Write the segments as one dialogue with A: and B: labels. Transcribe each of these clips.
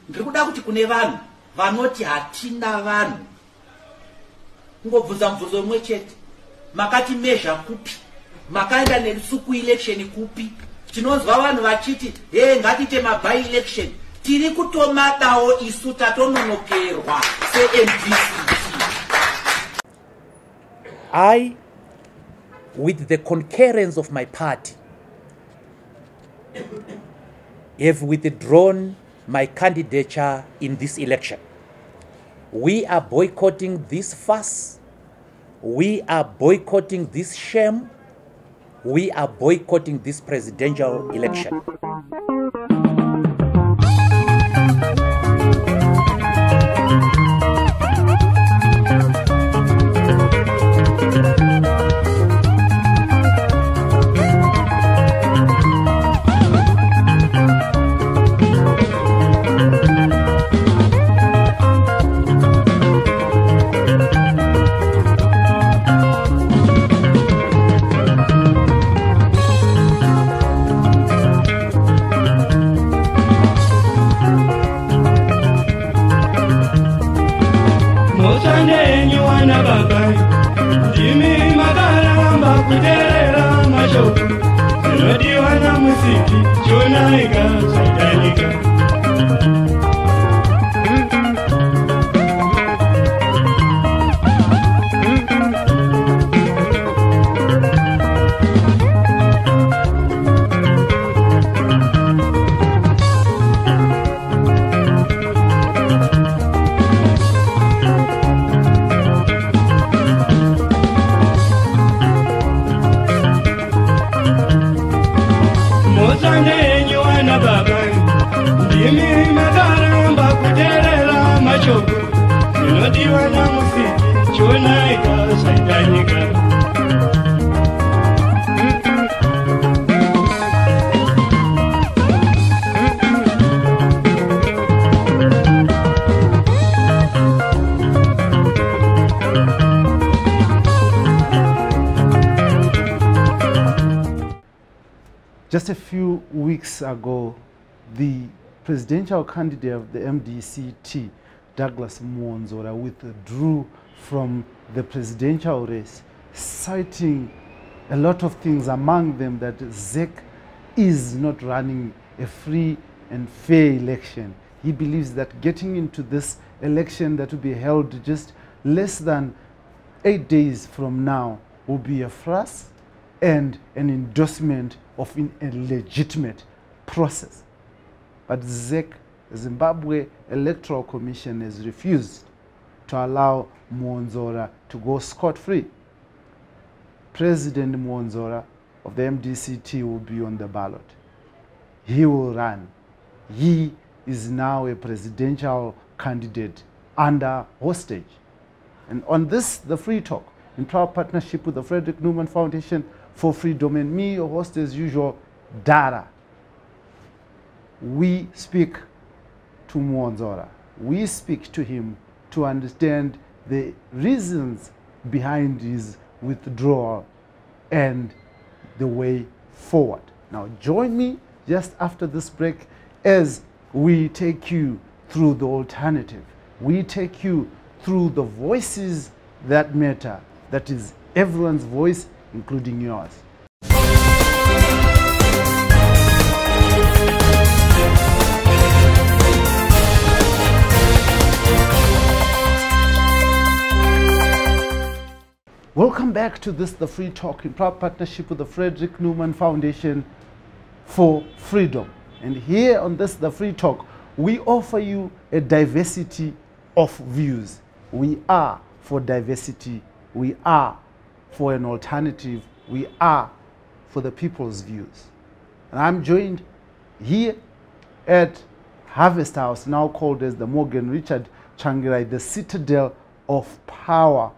A: ndiri kuda kuti kune vanhu vanoti hatina vanhu ngobvunza mubvunzo umwe chete, makati measure kupi, makaenda nesuku election kupi? Tinonzwa vanhu vachiti ngatiite by election. Tiri kutomadawo isu tatononokerwa se-MDCT. I, with the concurrence of my party, have withdrawn my candidature in this election. We are boycotting this farce. We are boycotting this shame. We are boycotting this presidential election.
B: Just a few weeks ago, the presidential candidate of the MDCT, Douglas Mwonzora, withdrew from the presidential race, citing a lot of things, among them that ZEC is not running a free and fair election. He believes that getting into this election that will be held just less than 8 days from now will be a farce and an endorsement of a legitimate process. But ZEC, Zimbabwe Electoral Commission, has refused to allow Mwonzora to go scot-free. President Mwonzora of the MDCT will be on the ballot. He will run. He is now a presidential candidate under hostage. And on this, the Free Talk, in proud partnership with the Frederick Newman Foundation for Freedom and me, your host as usual, Dara, we speak to Mwonzora. We speak to him to understand the reasons behind his withdrawal and the way forward. Now join me just after this break as we take you through the alternative. We take you through the voices that matter. That is everyone's voice, including yours. Welcome back to this, the Free Talk, in proud partnership with the Frederick Newman Foundation for Freedom. And here on this, the Free Talk, we offer you a diversity of views. We are for diversity. We are for an alternative. We are for the people's views. And I'm joined here at Harvest House, now called as the Morgan Richard Changirai, the citadel of power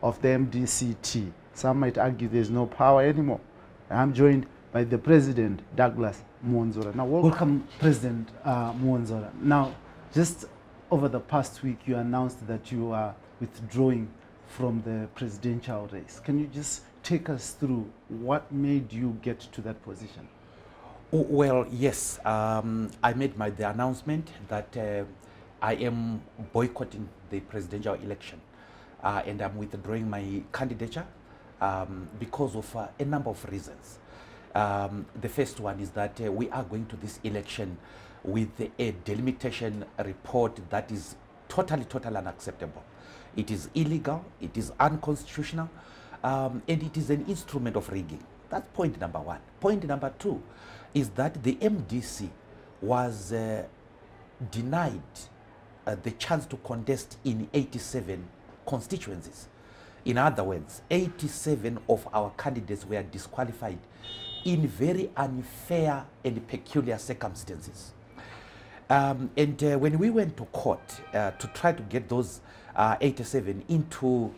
B: of the MDCT. Some might argue there's no power anymore. I'm joined by the President, Douglas Mwonzora. Now, welcome, President Mwonzora. Now, just over the past week, you announced that you are withdrawing from the presidential race. Can you just take us through what made you get to that position?
A: Well, yes, I made the announcement that I am boycotting the presidential election, and I'm withdrawing my candidature because of a number of reasons. The first one is that we are going to this election with a delimitation report that is totally unacceptable. It is illegal, it is unconstitutional, and it is an instrument of rigging. That's point number one. Point number two is that the MDC was denied the chance to contest in 87 constituencies. In other words, 87 of our candidates were disqualified in very unfair and peculiar circumstances. And when we went to court to try to get those 87 into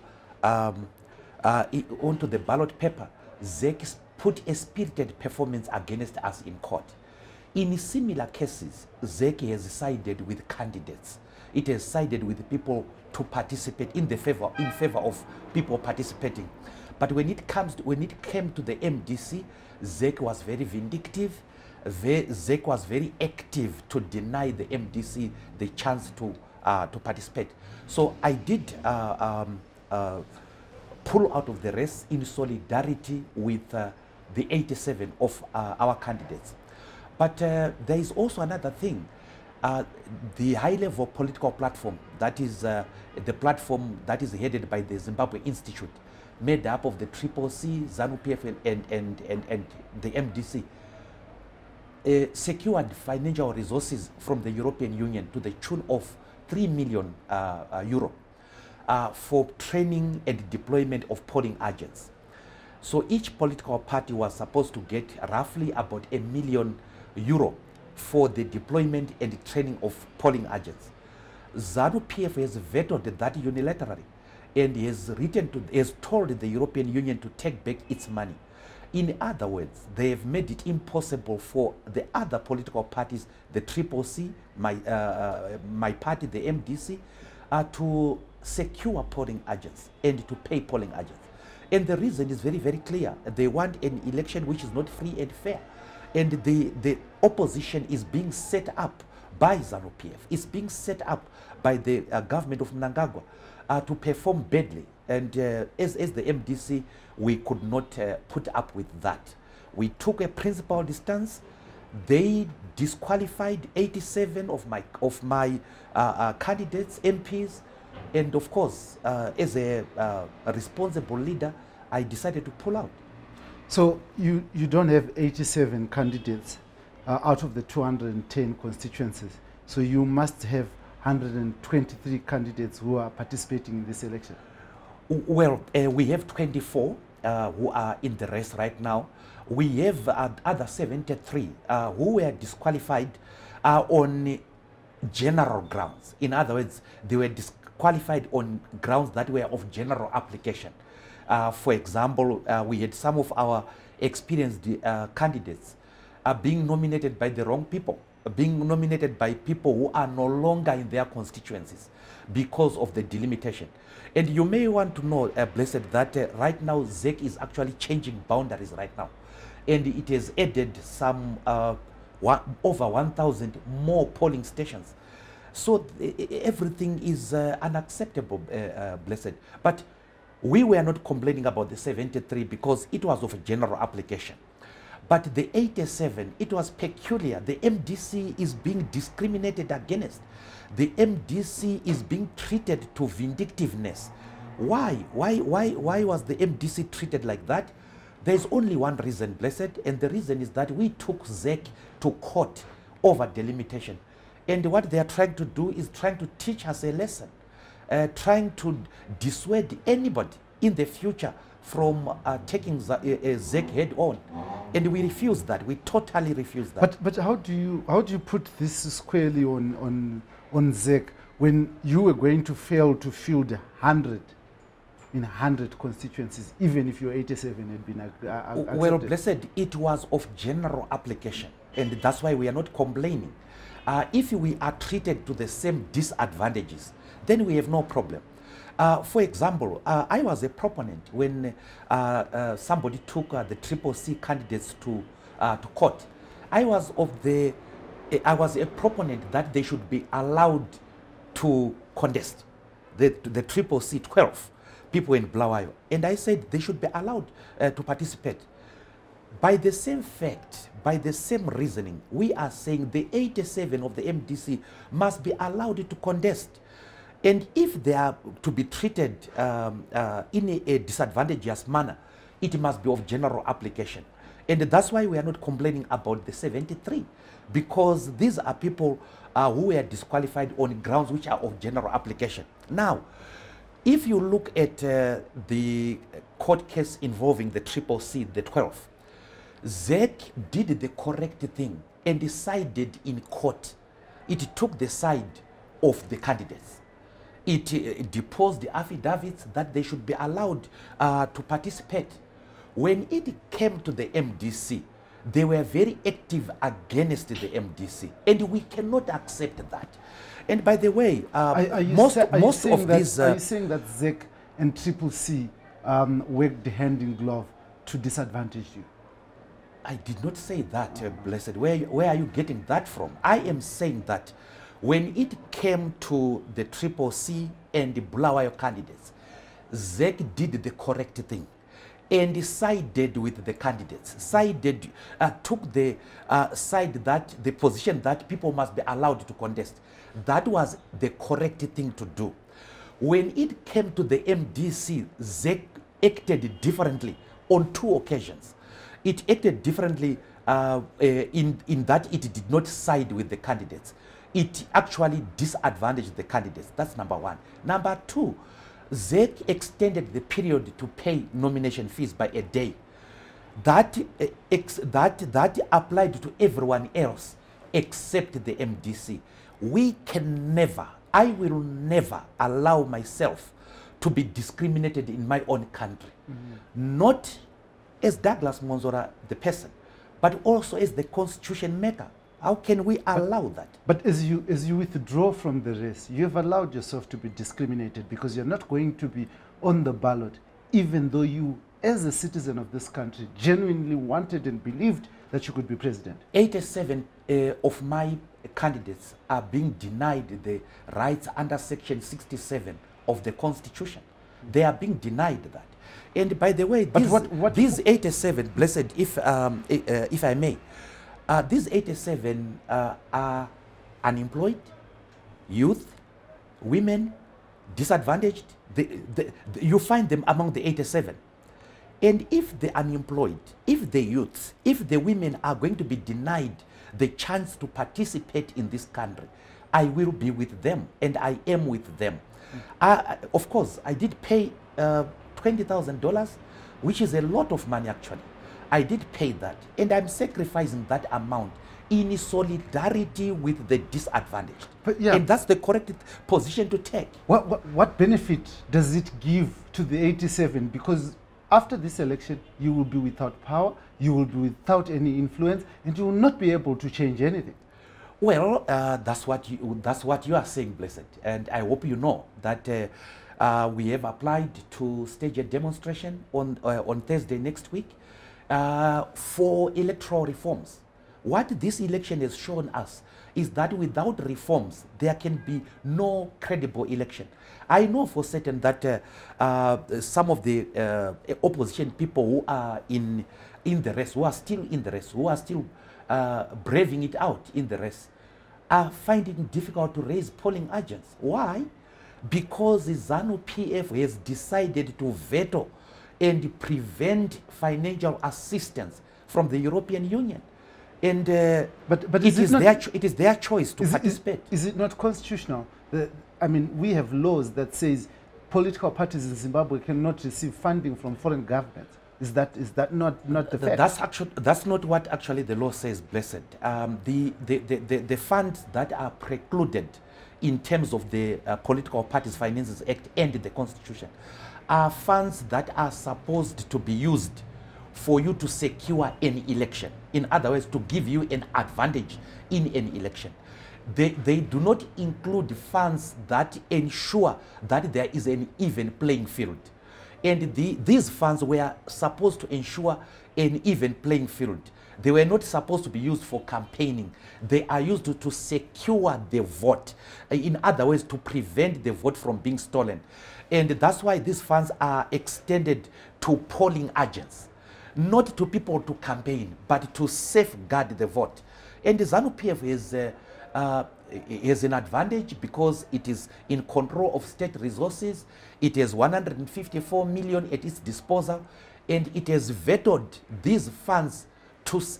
A: onto the ballot paper, ZEC put a spirited performance against us in court. In similar cases, ZEC has sided with candidates. It has sided with people to participate in favor of people participating. But when it came to the MDC, ZEC was very vindictive. ZEC was very active to deny the MDC the chance to participate. So I did pull out of the race in solidarity with the 87 of our candidates. But there is also another thing. The high-level political platform, that is the platform that is headed by the Zimbabwe Institute, made up of the CCC, Zanu PF, and the MDC, secured financial resources from the European Union to the tune of 3 million euro for training and deployment of polling agents. So each political party was supposed to get roughly about €1 million for the deployment and training of polling agents. Zanu PF has vetoed that unilaterally and has told the European Union to take back its money. In other words, they have made it impossible for the other political parties, the CCC, my party, the MDC, to secure polling agents and to pay polling agents. And the reason is very clear. They want an election which is not free and fair. And the opposition is being set up by Zanu PF. It's being set up by the government of Mnangagwa to perform badly. And as the MDC, we could not put up with that. We took a principled stance. They disqualified 87 of my candidates, MPs, and of course, as a responsible leader, I decided to pull out.
B: So you don't have 87 candidates out of the 210 constituencies. So you must have 123 candidates who are participating in this election.
A: Well, we have 24 who are in the race right now. We have other 73 who were disqualified on general grounds. In other words, they were disqualified on grounds that were of general application. For example, we had some of our experienced candidates being nominated by the wrong people, being nominated by people who are no longer in their constituencies because of the delimitation. And you may want to know, Blessed, that right now ZEC is actually changing boundaries right now. And it has added some over 1,000 more polling stations. So everything is unacceptable, Blessed. But we were not complaining about the 73 because it was of a general application. But the 87, it was peculiar. The MDC is being discriminated against. The MDC is being treated to vindictiveness. Why? Why was the MDC treated like that? There's only one reason, Blessed, and the reason is that we took ZEC to court over delimitation. And what they are trying to do is trying to teach us a lesson, trying to dissuade anybody in the future from taking ZEC head on. And we refuse that. We totally refuse that.
B: But how do you put this squarely on ZEC when you were going to fail to field 100 in 100 constituencies, even if your 87 had been accepted?
A: Well, Blessed, it was of general application, and that's why we are not complaining. If we are treated to the same disadvantages, then we have no problem. For example, I was a proponent when somebody took the CCC candidates to court. I was a proponent that they should be allowed to contest the triple C 12 people in Bulawayo. And I said they should be allowed to participate. By the same fact, by the same reasoning, we are saying the 87 of the MDC must be allowed to contest. And if they are to be treated in a disadvantageous manner, it must be of general application. And that's why we are not complaining about the 73, because these are people who were disqualified on grounds which are of general application. Now, if you look at the court case involving the triple C, the 12, ZEC did the correct thing and decided in court. It took the side of the candidates. It deposed the affidavits that they should be allowed to participate. When it came to the MDC, they were very active against the MDC, and we cannot accept that. And by the way,
B: are you saying that ZEC and Triple C worked hand in glove to disadvantage you?
A: I did not say that, Blessed. Where are you getting that from? I am saying that when it came to the Triple C and the Bulawayo candidates, ZEC did the correct thing and sided with the candidates, took the side that the position that people must be allowed to contest. That was the correct thing to do. When it came to the MDC, ZEC acted differently on two occasions. It acted differently in that it did not side with the candidates. It actually disadvantaged the candidates. That's number one. Number two, ZEC extended the period to pay nomination fees by a day. That applied to everyone else except the MDC. We can never, I will never allow myself to be discriminated in my own country. Not as Douglas Mwonzora, the person, but also as the constitution maker. How can we allow that?
B: But as you withdraw from the race, you have allowed yourself to be discriminated because you're not going to be on the ballot, even though you, as a citizen of this country, genuinely wanted and believed that you could be president.
A: 87 of my candidates are being denied the rights under Section 67 of the Constitution. They are being denied that. And by the way, these 87, Blessed, if I may, these 87 are unemployed, youth, women, disadvantaged. You find them among the 87. And if the unemployed, if the youth, if the women are going to be denied the chance to participate in this country, I will be with them, and I am with them. Of course, I did pay $20,000, which is a lot of money actually. I did pay that, and I'm sacrificing that amount in solidarity with the disadvantaged. And that's the correct position to take.
B: What benefit does it give to the 87? Because after this election, you will be without power, you will be without any influence, and you will not be able to change anything.
A: Well, that's what you are saying, Blessed, and I hope you know that we have applied to stage a demonstration on Thursday next week for electoral reforms. What this election has shown us is that without reforms, there can be no credible election. I know for certain that some of the opposition people who are in the race, who are still in the race, who are still braving it out in the race, are finding it difficult to raise polling agents. Why? Because the Zanu PF has decided to veto and prevent financial assistance from the European Union. And but it is their choice to participate.
B: Is it not constitutional? I mean, we have laws that says political parties in Zimbabwe cannot receive funding from foreign governments. Is that not the fact?
A: That's not what actually the law says, Blessed. The funds that are precluded in terms of the Political Parties Finances Act and the Constitution are funds that are supposed to be used for you to secure an election. In other words, to give you an advantage in an election. They do not include funds that ensure that there is an even playing field. And these funds were supposed to ensure an even playing field. They were not supposed to be used for campaigning. They are used to secure the vote. In other words, to prevent the vote from being stolen. And that's why these funds are extended to polling agents, not to people to campaign, but to safeguard the vote. And the Zanu PF is an advantage because it is in control of state resources. It has 154 million at its disposal, and it has vetoed these funds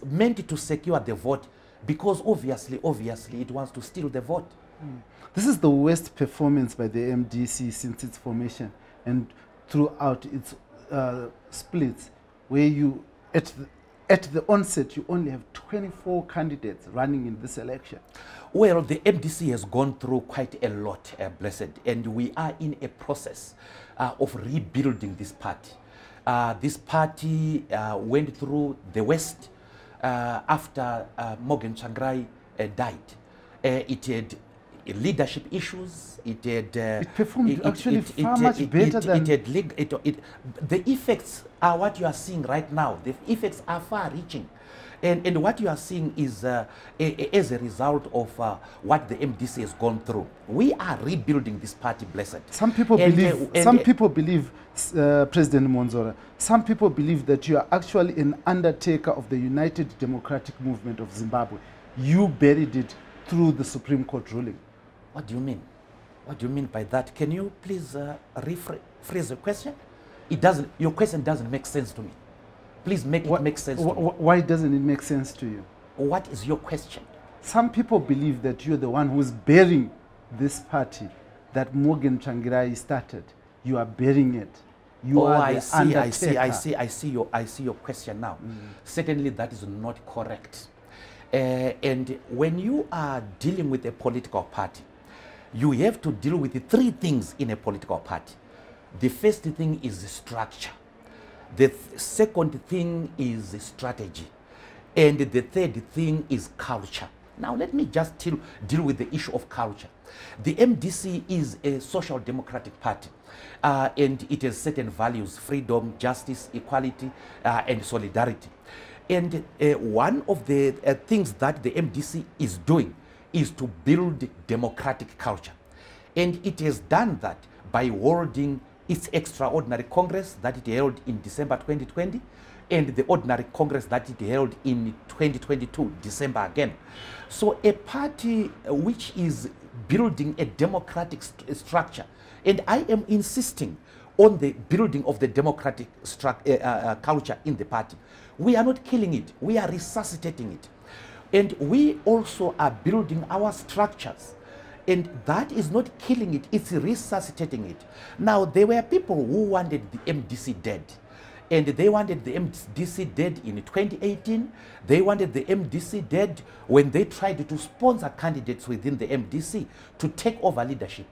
A: meant to secure the vote, because obviously it wants to steal the vote.
B: This is the worst performance by the MDC since its formation and throughout its splits, where you, at the onset, you only have 24 candidates running in this election.
A: Well, the MDC has gone through quite a lot, Blessed, and we are in a process of rebuilding this party. This party went through the West after Mwonzora died. It had leadership issues. It had
B: it performed actually far much better than
A: the effects are what you are seeing right now. The effects are far-reaching, and what you are seeing is as a result of what the MDC has gone through. We are rebuilding this party, Blessed.
B: Some people believe, President Mwonzora, some people believe that you are actually an undertaker of the United Democratic Movement of Zimbabwe. You buried it through the Supreme Court ruling.
A: What do you mean? What do you mean by that? Can you please rephrase the question? It doesn't. Your question doesn't make sense to me. Please make it make sense to me.
B: Why doesn't it make sense to you?
A: What is your question?
B: Some people believe that you're the one who's burying this party that Mwonzora started. You are burying it. You are the undertaker.
A: I see your question now. Certainly that is not correct. And when you are dealing with a political party, you have to deal with the three things in a political party. The first thing is the structure. The second thing is the strategy. And the third thing is culture. Now let me just deal with the issue of culture. The MDC is a social democratic party, and it has certain values: freedom, justice, equality, and solidarity. And one of the things that the MDC is doing is to build democratic culture. And it has done that by holding its extraordinary Congress that it held in December 2020 and the ordinary Congress that it held in 2022, December again. So a party which is building a democratic structure, and I am insisting on the building of the democratic culture in the party. We are not killing it, we are resuscitating it. And we also are building our structures. And that is not killing it, it's resuscitating it. Now, there were people who wanted the MDC dead. And they wanted the MDC dead in 2018. They wanted the MDC dead when they tried to sponsor candidates within the MDC to take over leadership.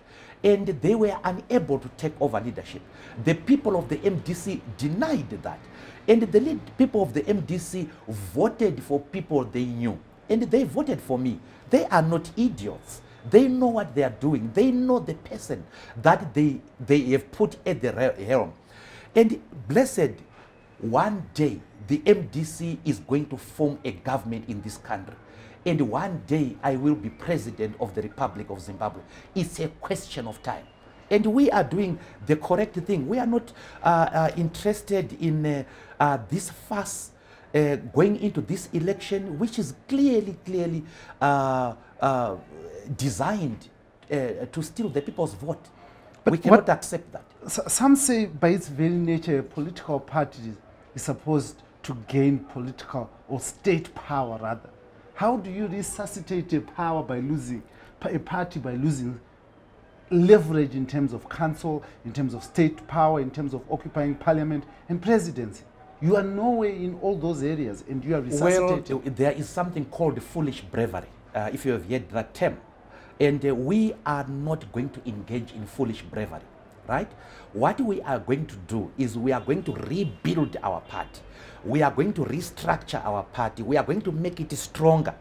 A: And they were unable to take over leadership. The people of the MDC denied that. And the people of the MDC voted for people they knew. And they voted for me. They are not idiots. They know what they are doing. They know the person that they have put at the helm. And Blessed, one day the MDC is going to form a government in this country. And one day I will be president of the Republic of Zimbabwe. It's a question of time. And we are doing the correct thing. We are not interested in this fuss going into this election, which is clearly designed to steal the people's vote. But we cannot accept that.
B: Some say by its very nature, a political party is supposed to gain political or state power rather. How do you resuscitate a power by losing, a party by losing leverage in terms of council, in terms of state power, in terms of occupying parliament and presidency? You are nowhere in all those areas and you are resuscitating.
A: Well, there is something called foolish bravery, if you have heard that term. And we are not going to engage in foolish bravery, right? What we are going to do is we are going to rebuild our party. We are going to restructure our party. We are going to make it stronger.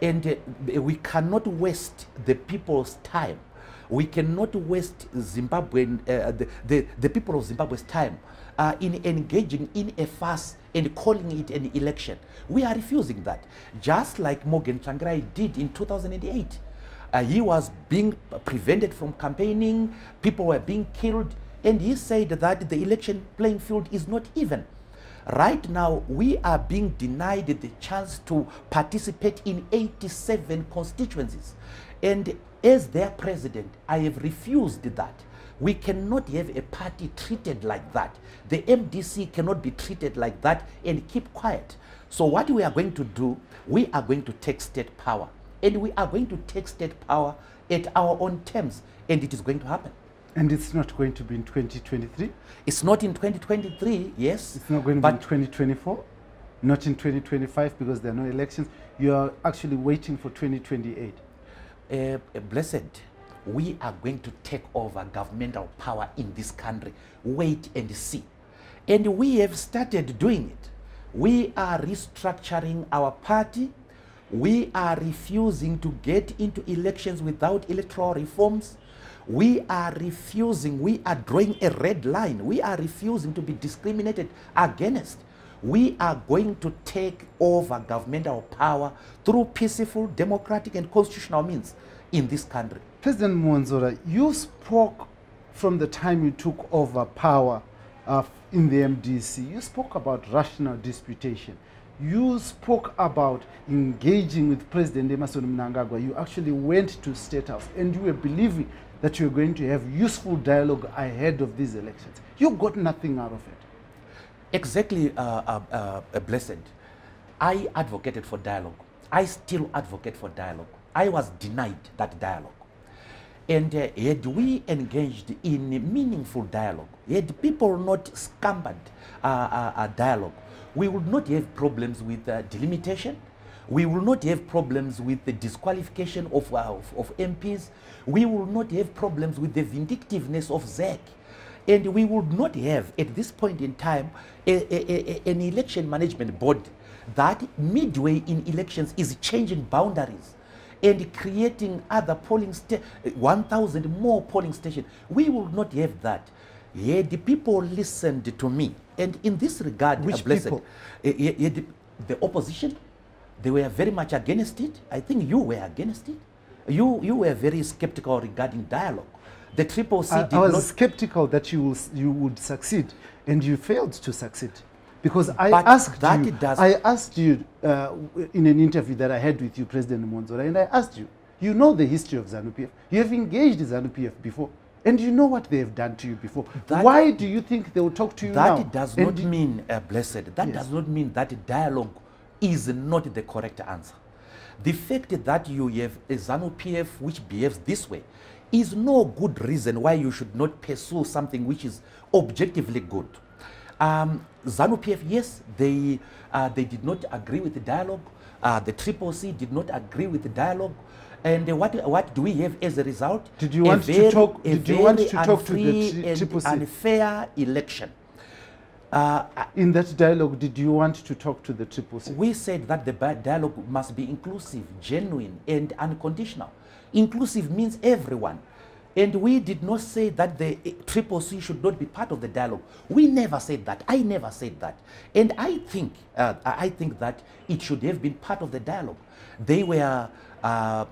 A: And we cannot waste the people's time We cannot waste Zimbabwean, the people of Zimbabwe's time in engaging in a farce and calling it an election. We are refusing that. Just like Morgan Tsvangirai did in 2008. He was being prevented from campaigning, people were being killed, and he said that the election playing field is not even. Right now, we are being denied the chance to participate in 87 constituencies. And as their president, I have refused that. We cannot have a party treated like that. The MDC cannot be treated like that and keep quiet. So what we are going to do, we are going to take state power. And we are going to take state power at our own terms. And it is going to happen.
B: And it's not going to be in 2023?
A: It's not in 2023, yes.
B: It's not going to be in 2024? Not in 2025 because there are no elections? You are actually waiting for 2028?
A: Blessed, we are going to take over governmental power in this country. Wait and see. And we have started doing it. We are restructuring our party. We are refusing to get into elections without electoral reforms. We are refusing, we are drawing a red line. We are refusing to be discriminated against. We are going to take over governmental power through peaceful, democratic, and constitutional means in this country.
B: President Mwonzora, you spoke from the time you took over power in the MDC. You spoke about rational disputation. You spoke about engaging with President Emmerson Mnangagwa. You actually went to State House and you were believing that you were going to have useful dialogue ahead of these elections. You got nothing out of it.
A: Exactly, Blessed. I advocated for dialogue. I still advocate for dialogue. I was denied that dialogue. And had we engaged in meaningful dialogue, had people not scampered dialogue, we would not have problems with delimitation. We will not have problems with the disqualification of MPs. We will not have problems with the vindictiveness of ZEC. And we would not have, at this point in time, an election management board that midway in elections is changing boundaries and creating other polling 1,000 more polling stations. We will not have that. Yeah, the people listened to me. And in this regard,
B: which
A: Blessed,
B: people?
A: The opposition, they were very much against it. I think you were against it. You were very skeptical regarding dialogue. The Triple C did
B: I was
A: not
B: skeptical that you would succeed, and you failed to succeed. Because I
A: But
B: asked you in an interview that I had with you, President Mwonzora, and I asked you, you know the history of Zanu PF. You have engaged Zanu PF before, and you know what they have done to you before. Why do you think they will talk to you now?
A: That does not mean, Blessed, that does not mean that dialogue is not the correct answer. The fact that you have a Zanu PF which behaves this way is no good reason why you should not pursue something which is objectively good. Zanu PF, yes, they did not agree with the dialogue. The Triple C did not agree with the dialogue. And what do we have as a result?
B: Did you want to talk? Did you want to talk to the Triple C?
A: Unfair election.
B: In that dialogue, did you want to talk to the Triple C?
A: We said that the dialogue must be inclusive, genuine, and unconditional. Inclusive means everyone. And we did not say that the Triple C should not be part of the dialogue. We never said that. I never said that. And I think that it should have been part of the dialogue. They were,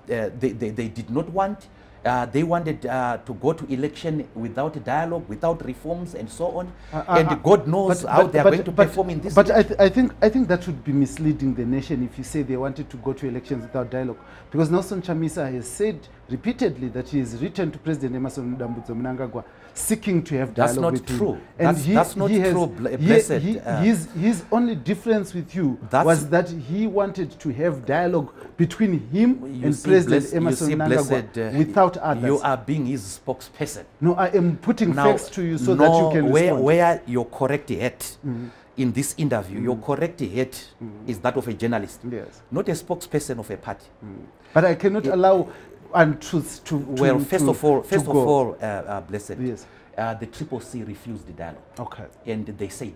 A: they did not want, they wanted to go to election without a dialogue, without reforms, and so on. And God knows how they are going to perform in this.
B: But I think that would be misleading the nation if you say they wanted to go to elections without dialogue, because Nelson Chamisa has said repeatedly that he has written to President Emmerson Mnangagwa seeking to have dialogue with him.
A: That's not true.
B: And
A: that's not true, Blessed.
B: His only difference with you was that he wanted to have dialogue between him and President Emmerson Mnangagwa without others.
A: You are being his spokesperson.
B: No, I am putting facts to you so that you can respond.
A: Where your correct hat in this interview, your correct hat is that of a journalist, not a spokesperson of a party.
B: But I cannot allow untruths to
A: Well, first of all, Blessed,
B: yes.
A: The Triple C refused the dialogue.
B: Okay.
A: And they said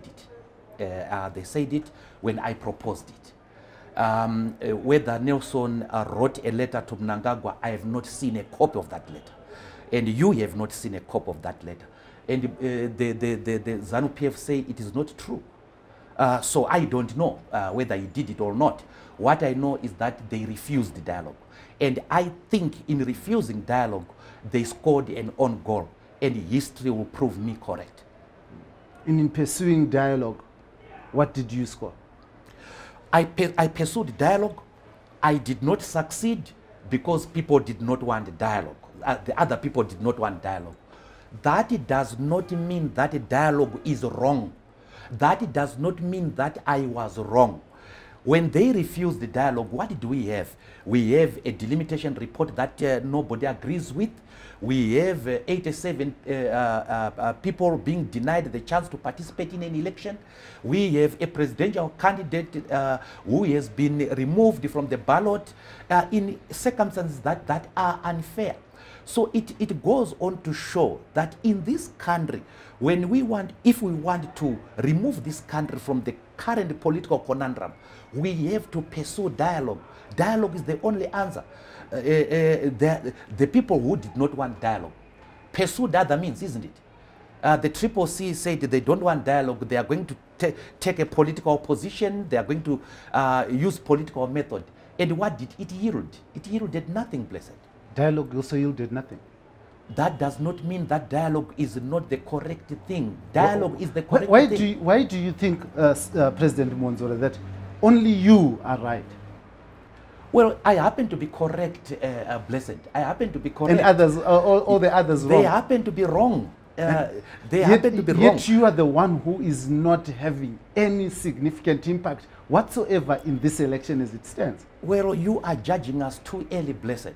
A: it. They said it when I proposed it. Whether Nelson wrote a letter to Mnangagwa, I have not seen a copy of that letter. And you have not seen a copy of that letter. And the Zanu PF say it is not true. So I don't know whether he did it or not. What I know is that they refused the dialogue. And I think in refusing dialogue, they scored an own goal. And history will prove me correct.
B: In pursuing dialogue, what did you score?
A: I pursued dialogue. I did not succeed because people did not want dialogue. The other people did not want dialogue. That does not mean that dialogue is wrong. That does not mean that I was wrong. When they refused the dialogue, what do we have? We have a delimitation report that nobody agrees with. We have 87 people being denied the chance to participate in an election. We have a presidential candidate who has been removed from the ballot in circumstances that are unfair. So it goes on to show that in this country, if we want to remove this country from the current political conundrum, we have to pursue dialogue. Dialogue is the only answer. The people who did not want dialogue pursued other means, isn't it? The Triple C said they don't want dialogue. They are going to take a political position. They are going to use political method. And what did it yield? It yielded nothing, blessed.
B: Dialogue also yielded nothing.
A: That does not mean that dialogue is not the correct thing. Dialogue is the correct thing.
B: Why do you think, President Mwonzora, that only you are right?
A: Well, I happen to be correct, blessed. I happen to be correct.
B: And others, all the others wrong.
A: They happen to be wrong. They happen to be wrong.
B: Yet you are the one who is not having any significant impact whatsoever in this election as it stands.
A: Well, you are judging us too early, blessed.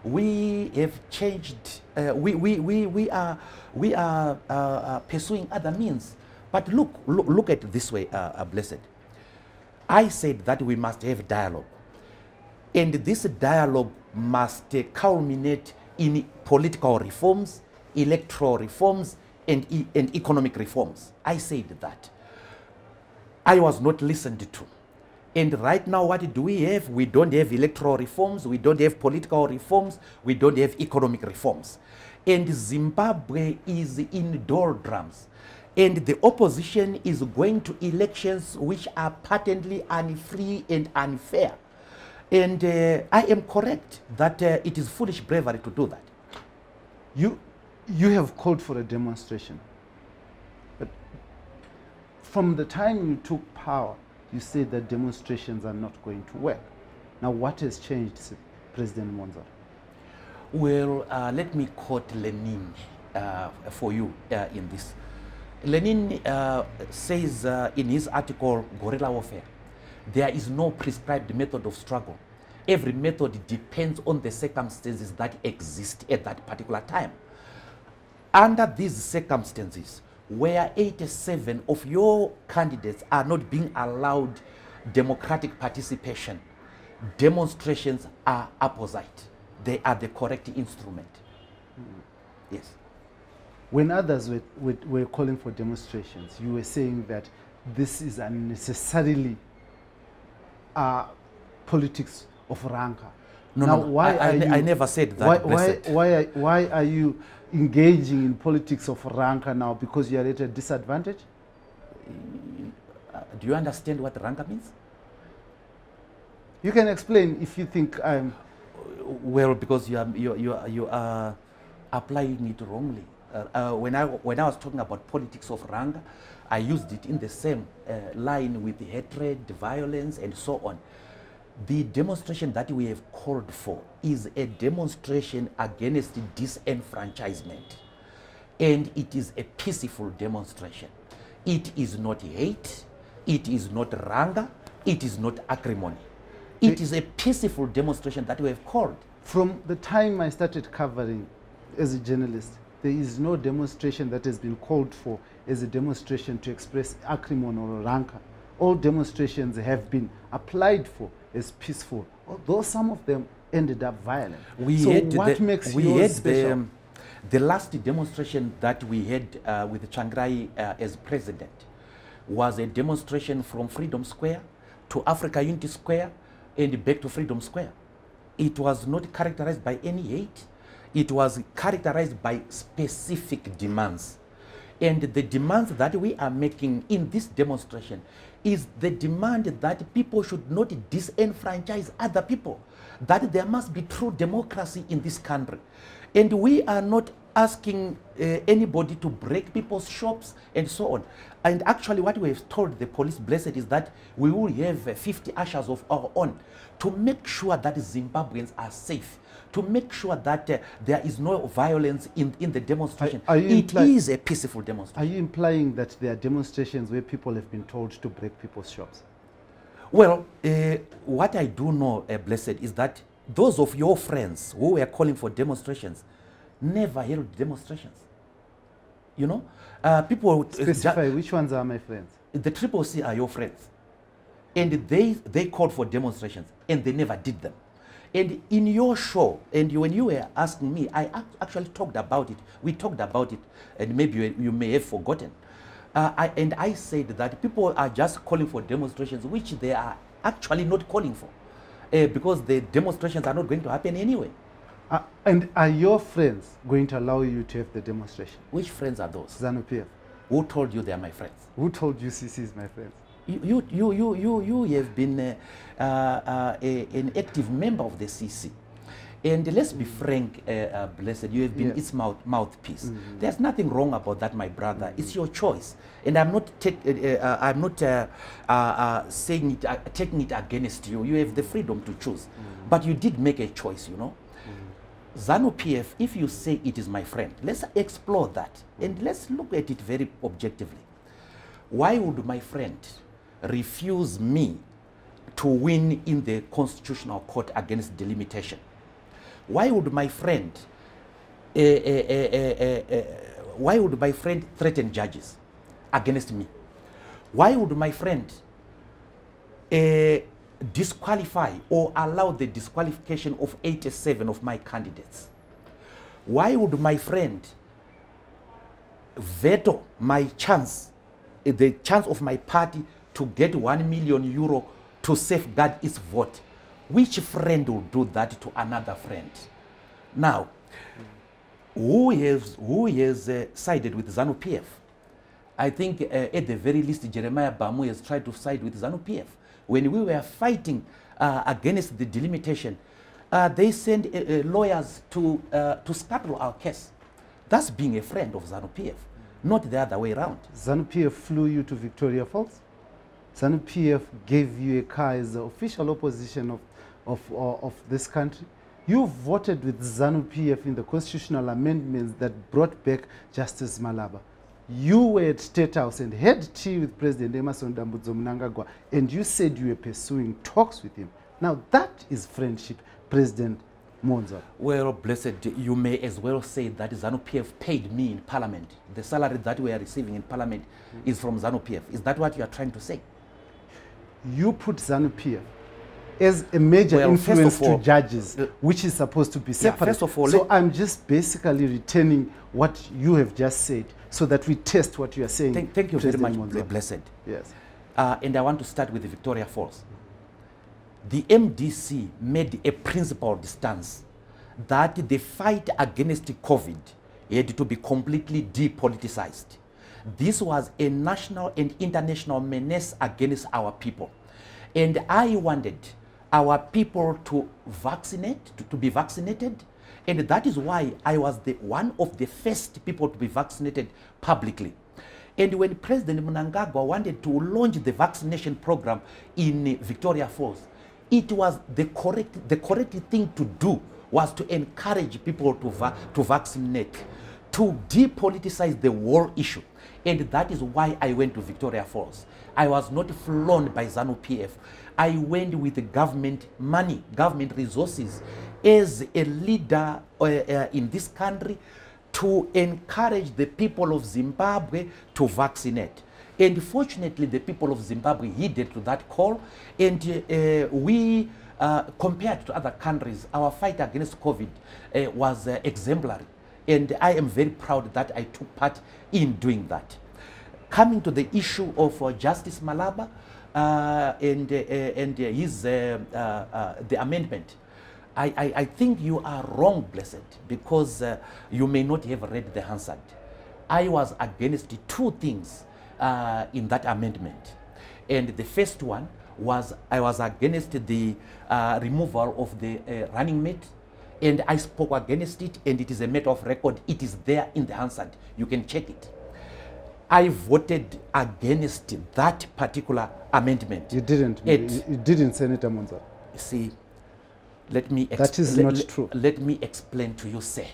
A: We have changed. We are pursuing other means. But look at it this way, blessed. I said that we must have dialogue. And this dialogue must culminate in political reforms, electoral reforms, and economic reforms. I said that. I was not listened to. And right now, what do we have? We don't have electoral reforms, we don't have political reforms, we don't have economic reforms. And Zimbabwe is in doldrums. And the opposition is going to elections which are patently unfree and unfair. And I am correct that it is foolish bravery to do that.
B: You have called for a demonstration. But from the time you took power, you said that demonstrations are not going to work. Now, what has changed, President Mwonzora?
A: Well, let me quote Lenin for you in this. Lenin says in his article, Guerrilla Warfare, there is no prescribed method of struggle. Every method depends on the circumstances that exist at that particular time. Under these circumstances, where 87 of your candidates are not being allowed democratic participation, demonstrations are opposite. They are the correct instrument. Yes.
B: When others were calling for demonstrations, you were saying that this is unnecessarily politics of rancor.
A: No, I never said that.
B: Why are you engaging in politics of rancor now? Because you are at a disadvantage?
A: Do you understand what rancor means?
B: You can explain if you think I'm...
A: Well, because you are applying it wrongly. When I was talking about politics of rancor, I used it in the same line with the hatred, violence, and so on. The demonstration that we have called for is a demonstration against disenfranchisement. And it is a peaceful demonstration. It is not hate, it is not rancor, it is not acrimony. It is a peaceful demonstration that we have called.
B: From the time I started covering as a journalist, there is no demonstration that has been called for as a demonstration to express acrimony or rancor. All demonstrations have been applied for as peaceful, although some of them ended up violent. What makes yours special?
A: The last demonstration that we had with Tsvangirai as president was a demonstration from Freedom Square to Africa Unity Square and back to Freedom Square. It was not characterized by any hate. it was characterized by specific demands. And the demands that we are making in this demonstration is the demand that people should not disenfranchise other people, that there must be true democracy in this country. And we are not asking anybody to break people's shops and so on. And actually what we have told the police, blessed, is that we will have 50 ushers of our own to make sure that Zimbabweans are safe, to make sure that there is no violence in the demonstration. It is a peaceful demonstration.
B: Are you implying that there are demonstrations where people have been told to break people's shops?
A: Well, what I do know, Blessed, is that those of your friends who were calling for demonstrations never held demonstrations. You know, people
B: specify which ones are my friends.
A: The Triple C are your friends, and they called for demonstrations and they never did them. And in your show, and when you were asking me, I actually talked about it. We talked about it, and maybe you may have forgotten. I said that people are just calling for demonstrations, which they are actually not calling for, because the demonstrations are not going to happen anyway.
B: And are your friends going to allow you to have the demonstration?
A: Which friends are those?
B: Zanu PF.
A: Who told you they are my friends?
B: Who told you CC is my friends?
A: You have been an active member of the CC. And let's be frank, Blessed, you have been its mouthpiece. There's nothing wrong about that, my brother. It's your choice. And I'm not, saying it, taking it against you. You have the freedom to choose. But you did make a choice, you know. Zanu PF, if you say it is my friend, let's explore that. And let's look at it very objectively. Why would my friend refuse me to win in the Constitutional Court against delimitation? Why would my friend threaten judges against me? Why would my friend disqualify or allow the disqualification of 87 of my candidates? Why would my friend veto my chance, the chance of my party to get €1 million to safeguard its vote? Which friend will do that to another friend? Now, who has sided with Zanu PF? I think at the very least, Jeremiah Bamu has tried to side with Zanu PF. When we were fighting against the delimitation, they sent lawyers to scuttle our case. That's being a friend of Zanu PF, not the other way around.
B: Zanu PF flew you to Victoria Falls? Zanu PF gave you a car as the official opposition of this country? You voted with Zanu PF in the constitutional amendments that brought back Justice Malaba. You were at State House and had tea with President Emmerson Dambudzo Mnangagwa, and you said you were pursuing talks with him. Now that is friendship, President Mwonzora.
A: Well, Blessed, you may as well say that Zanu PF paid me in Parliament. The salary that we are receiving in Parliament is from Zanu PF. Is that what you are trying to say?
B: You put Zanu PF as a major influence to judges, which is supposed to be separate.
A: First of all,
B: so I'm just basically returning what you have just said so that we test what you are saying.
A: Thank you very much, Blessed.
B: Yes.
A: And I want to start with the Victoria Falls. The MDC made a principled stance that the fight against COVID had to be completely depoliticized. This was a national and international menace against our people. And I wanted our people to be vaccinated. And that is why I was one of the first people to be vaccinated publicly. And when President Mnangagwa wanted to launch the vaccination program in Victoria Falls, it was the correct thing to do was to encourage people to vaccinate, to depoliticize the war issue. And that is why I went to Victoria Falls. I was not flown by Zanu PF. I went with the government money, government resources, as a leader in this country to encourage the people of Zimbabwe to vaccinate. And fortunately, the people of Zimbabwe heeded to that call, and we, compared to other countries, our fight against COVID was exemplary. And I am very proud that I took part in doing that. Coming to the issue of Justice Malaba and his the amendment, I think you are wrong, Blessed, because you may not have read the Hansard. I was against two things in that amendment. And the first one was I was against the removal of the running mate, and I spoke against it, and it is a matter of record. It is there in the Hansard. You can check it. I voted against that particular amendment.
B: You didn't. You didn't, Senator Mwonzora.
A: See, let me
B: that is not true.
A: Let me explain to you, sir.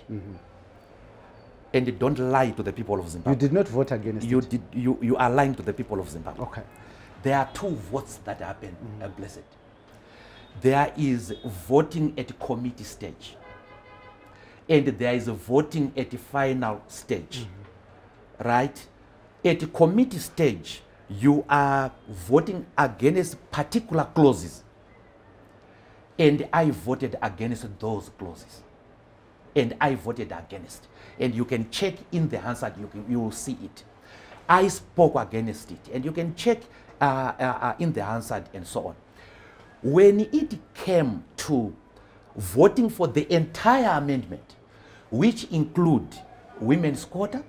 A: And don't lie to the people of Zimbabwe.
B: You did not vote against it.
A: You are lying to the people of Zimbabwe.
B: Okay.
A: There are two votes that happen, Blessed. There is voting at committee stage, and there is voting at the final stage, right? At the committee stage, you are voting against particular clauses, and I voted against those clauses, and I voted against. And you can check in the Hansard, you will see it. I spoke against it, and you can check in the Hansard and so on. When it came to voting for the entire amendment, which include women's quota,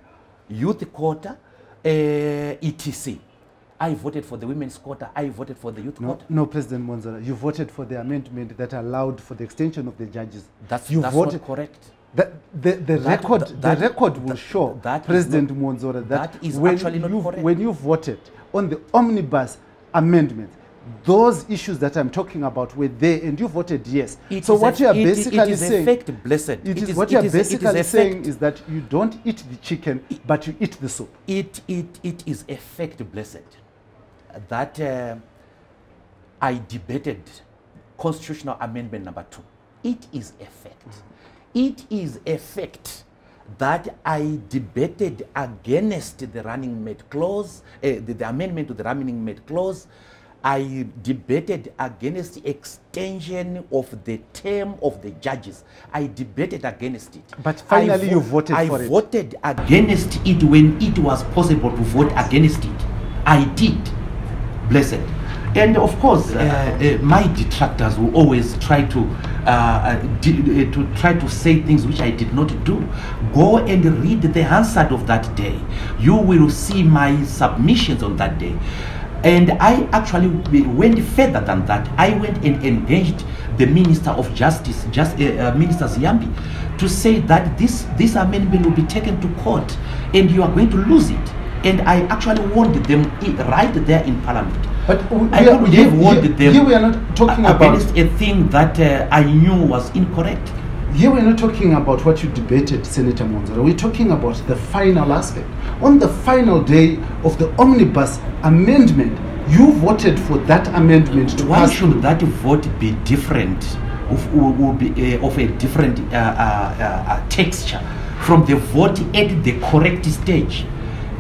A: youth quota, etc., I voted for the women's quota, I voted for the youth quota.
B: No, President Mwonzora, you voted for the amendment that allowed for the extension of the judges.
A: That's
B: voted,
A: not correct.
B: The record will show, President Mwonzora, that
A: is actually not correct.
B: When you voted on the omnibus amendment, those issues that I'm talking about were there, and you voted yes. So what you are basically saying, what you are basically saying is that you don't eat the chicken, but you eat the soup.
A: It is a fact, Blessed, that I debated constitutional amendment number 2. It is a fact. It is a fact that I debated against the running mate clause, the amendment to the running mate clause. I debated against the extension of the term of the judges. I debated against it.
B: But finally you voted for it.
A: I voted against it when it was possible to vote against it. I did, Blessed. And of course, my detractors will always try to say things which I did not do. Go and read the Hansard of that day. You will see my submissions on that day. And I actually went further than that. I went and engaged the Minister of Justice, Minister Ziyambi, to say that this amendment will be taken to court and you are going to lose it. And I actually warned them right there in Parliament.
B: But
A: I could have warned them
B: here we are not talking
A: against a thing that I knew was incorrect.
B: Here we're not talking about what you debated, Senator Mwonzora. We're talking about the final aspect. On the final day of the omnibus amendment, you voted for that amendment to
A: Why
B: pass.
A: Should that vote be different, will be of a different texture from the vote at the correct stage?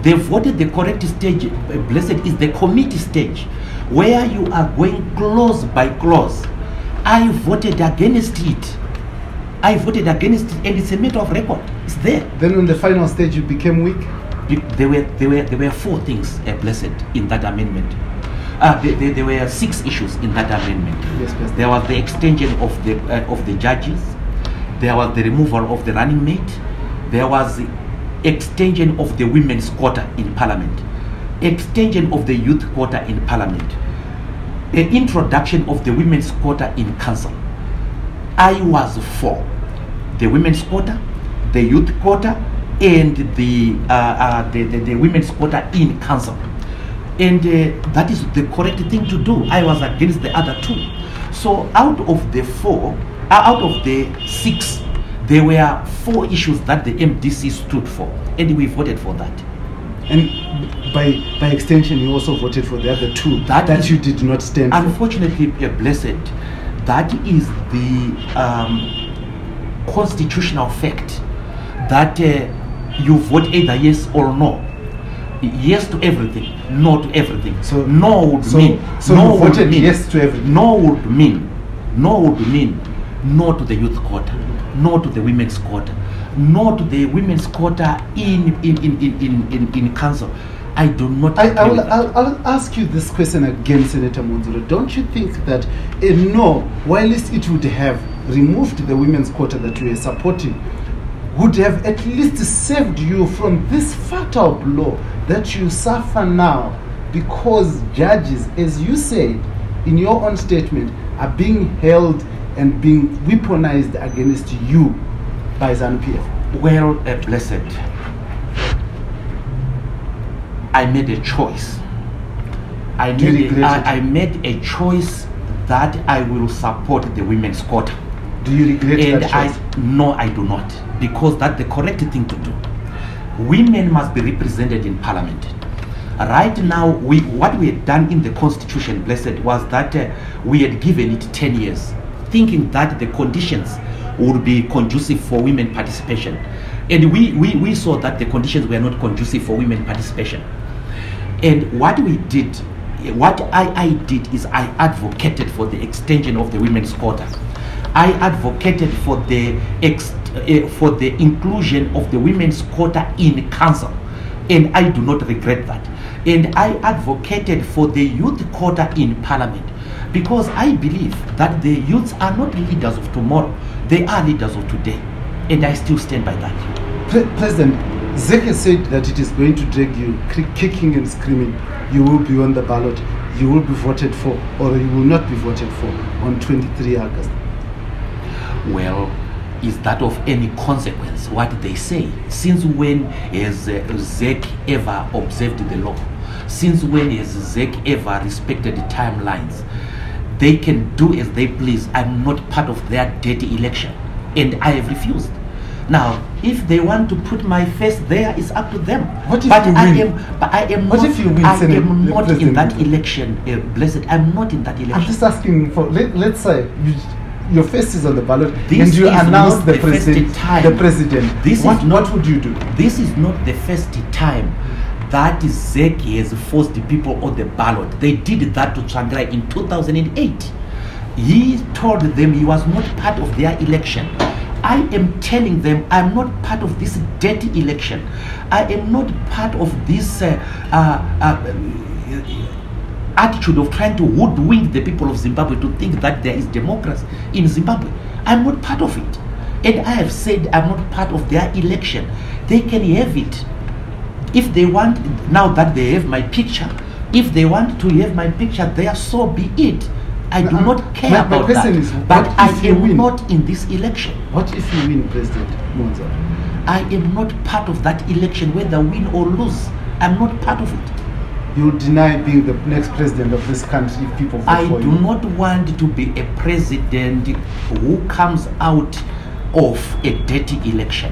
A: The vote at the correct stage, Blessed, is the committee stage, where you are going clause by clause. I voted against it. I voted against it, and it's a matter of record. It's there.
B: Then on the final stage, you became weak.
A: There were 4 things, Blessed, in that amendment. There were 6 issues in that amendment.
B: Yes, President.
A: There was the extension of the judges. There was the removal of the running mate. There was the extension of the women's quota in Parliament. Extension of the youth quota in Parliament. The introduction of the women's quota in council. I was for the women's quota, the youth quota, and the women's quota in council. And that is the correct thing to do. I was against the other 2. So out of the 6, there were 4 issues that the MDC stood for, and we voted for that.
B: And by extension, you also voted for the other 2 that you did not stand for.
A: Unfortunately, Blessed, that is the constitutional fact that you vote either yes or no. Yes to everything, no to everything.
B: So
A: no would mean
B: so
A: no
B: you voted yes to everything.
A: No would mean no to the youth quota, no to the women's quota, no to the women's quota in council. I do not
B: I'll ask you this question again, Senator Mwonzora. Don't you think that no, while it would have removed the women's quota that you are supporting, would have at least saved you from this fatal blow that you suffer now, because judges, as you said in your own statement, are being held and being weaponized against you by Zanu PF?
A: Well, blessed, I made a choice. I made a choice that I will support the women's quota.
B: Do you regret that choice?
A: No, I do not, because that's the correct thing to do. Women must be represented in parliament. Right now, what we had done in the constitution, blessed, was that we had given it 10 years, thinking that the conditions would be conducive for women participation. And we saw that the conditions were not conducive for women participation. And what we did, what I did is I advocated for the extension of the women's quota. I advocated for the inclusion of the women's quota in council, and I do not regret that. And I advocated for the youth quota in parliament, because I believe that the youths are not leaders of tomorrow, they are leaders of today, and I still stand by that.
B: President, Zek has said that it is going to drag you kicking and screaming. You will be on the ballot, you will be voted for, or you will not be voted for on 23 August.
A: Well, is that of any consequence what they say? Since when has Zek ever observed the law? Since when has Zek ever respected the timelines? They can do as they please. I'm not part of their dirty election, and I have refused. Now, if they want to put my face there, it's up to them.
B: What if
A: but
B: you
A: I
B: win?
A: am, but I am
B: What
A: not.
B: if you win,
A: I
B: Senate,
A: am not in that
B: President?
A: election, blessed. I'm not in that election.
B: I'm just asking for. Let's say your face is on the ballot,
A: This
B: and you
A: is
B: announce
A: not
B: the
A: the first
B: president.
A: time.
B: The president.
A: This is
B: what
A: not-
B: would you do?
A: This is not the first time that Zek has forced the people on the ballot. They did that to Tsvangirai in 2008. He told them he was not part of their election. I am telling them I'm not part of this dirty election. I am not part of this attitude of trying to hoodwink the people of Zimbabwe to think that there is democracy in Zimbabwe. I'm not part of it. And I have said I'm not part of their election. They can have it. If they want, now that they have my picture, if they want to have my picture there, so be it. I do not care
B: my
A: about
B: question
A: that.
B: is,
A: But
B: what
A: I
B: if you
A: am
B: win?
A: not in this election.
B: What if you win, President Mwonzora?
A: I am not part of that election, whether win or lose. I'm not part of it.
B: You deny being the next president of this country if people vote
A: I
B: for
A: do
B: you.
A: not want to be a president who comes out of a dirty election.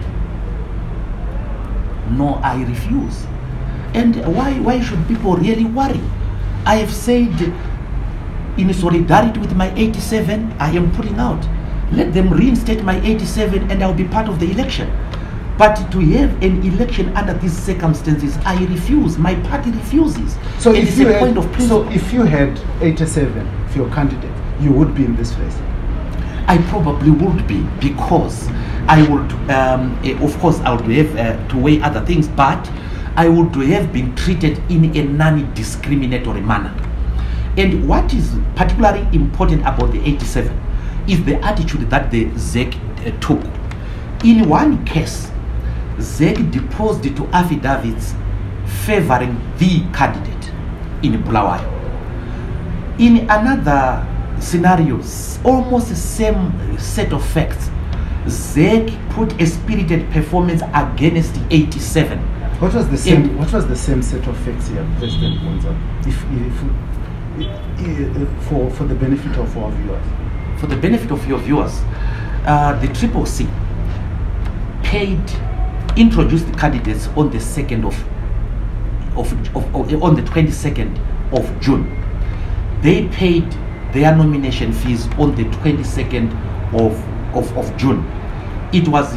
A: No, I refuse. And why should people really worry? I have said, in solidarity with my 87, I am putting out. Let them reinstate my 87 and I'll be part of the election. But to have an election under these circumstances, I refuse. My party refuses.
B: So
A: And
B: if
A: it's
B: you
A: a
B: had,
A: point of principle.
B: so if you had 87 for your candidate, you would be in this race.
A: I probably would be, because I would, of course, I would have to weigh other things, but I would have been treated in a non-discriminatory manner. And what is particularly important about the 87 is the attitude that the ZEC took. In one case, ZEC deposed to affidavits favoring the candidate in Bulawayo. In another scenario, almost the same set of facts, ZEC put a spirited performance against the 87.
B: What was the same? What was the same set of facts here, President Mwonzora? For the benefit of our viewers.
A: For the benefit of your viewers, the CCC introduced the candidates on the 2nd on the 22nd of June. They paid their nomination fees on the 22nd of June. It was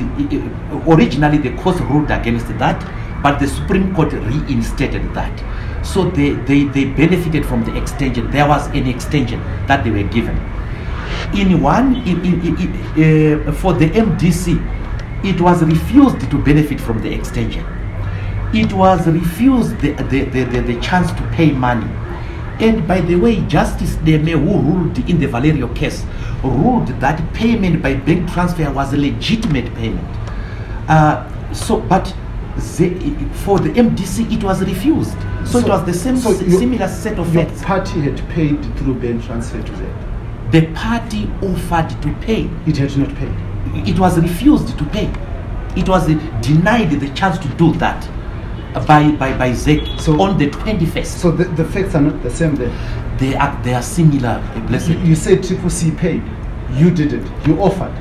A: originally the court ruled against that, but the Supreme Court reinstated that. So they benefited from the extension. There was an extension that they were given. For the MDC, it was refused to benefit from the extension. it was refused the chance to pay money. And by the way, Justice Deme, who ruled in the Valerio case, ruled that payment by bank transfer was a legitimate payment. But for the MDC, it was refused. So it was the same similar set of facts.
B: Your party had paid through bank transfer to them.
A: The party offered to pay.
B: It had not paid.
A: It was refused to pay. It was denied the chance to do that by ZEC on the 21st.
B: So the facts are not the same then?
A: They are similar, Blessed.
B: You said Triple C paid. You didn't. You offered.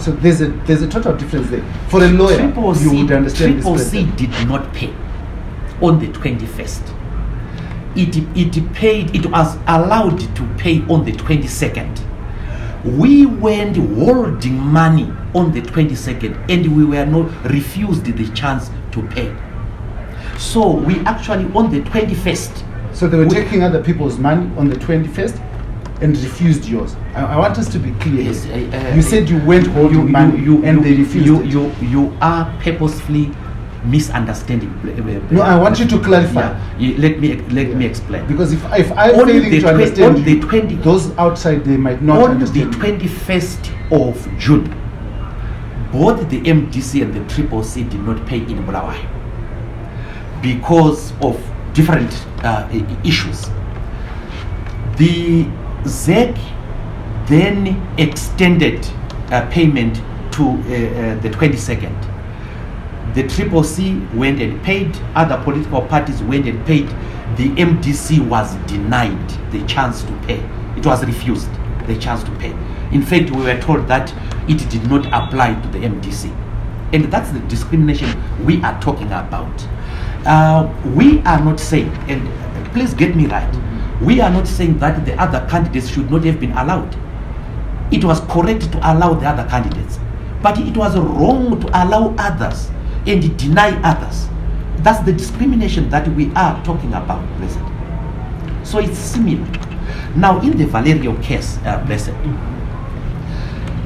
B: So there's a total difference there. For a lawyer, you would understand this.
A: Triple C did not pay on the 21st. It paid. It was allowed to pay on the 22nd. We went holding money on the 22nd, and we were not refused the chance to pay. So we actually on the 21st.
B: So they were taking other people's money on the 21st and refused yours. I want us to be clear.
A: Yes,
B: you said you went holding money and they refused.
A: You are purposefully misunderstanding.
B: No, I want you to clarify.
A: Yeah, let me explain.
B: Because if I'm failing to understand you, those outside they might not understand.
A: On the 21st of June, both the MDC and the Triple C did not pay in Bulawayo because of different issues. The ZEC then extended payment to the 22nd. The Triple C went and paid, other political parties went and paid. The MDC was denied the chance to pay. It was refused the chance to pay. In fact, we were told that it did not apply to the MDC. And that's the discrimination we are talking about. We are not saying, and please get me right, we are not saying that the other candidates should not have been allowed. It was correct to allow the other candidates, but it was wrong to allow others and deny others. That's the discrimination that we are talking about, Blessed. So it's similar. Now, in the Valerio case, Blessed,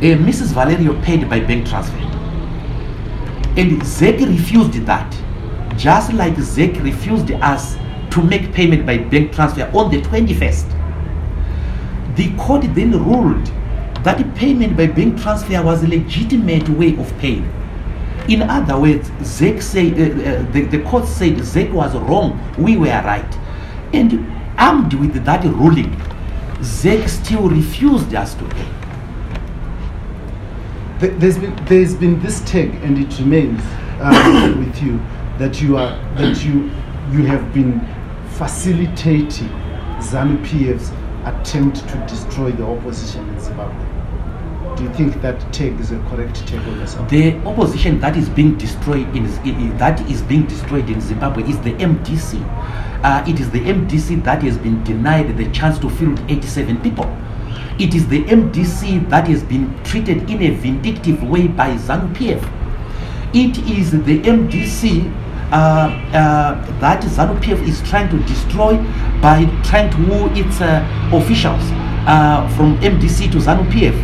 A: Mrs. Valerio paid by bank transfer, and ZEC refused that, just like ZEC refused us to make payment by bank transfer on the 21st. The court then ruled that payment by bank transfer was a legitimate way of paying. In other words, ZEC said, the court said ZEC was wrong, we were right. And armed with that ruling, ZEC still refused us to pay.
B: There's been this tag, and it remains with you, that you have been facilitating Zanu PF's attempt to destroy the opposition in Zimbabwe. Do you think that tag is a correct tag on yourself?
A: The opposition that is being destroyed in Zimbabwe is the MDC. It is the MDC that has been denied the chance to field 87 people. It is the MDC that has been treated in a vindictive way by Zanu PF. It is the MDC that Zanu PF is trying to destroy by trying to move its officials from MDC to Zanu PF.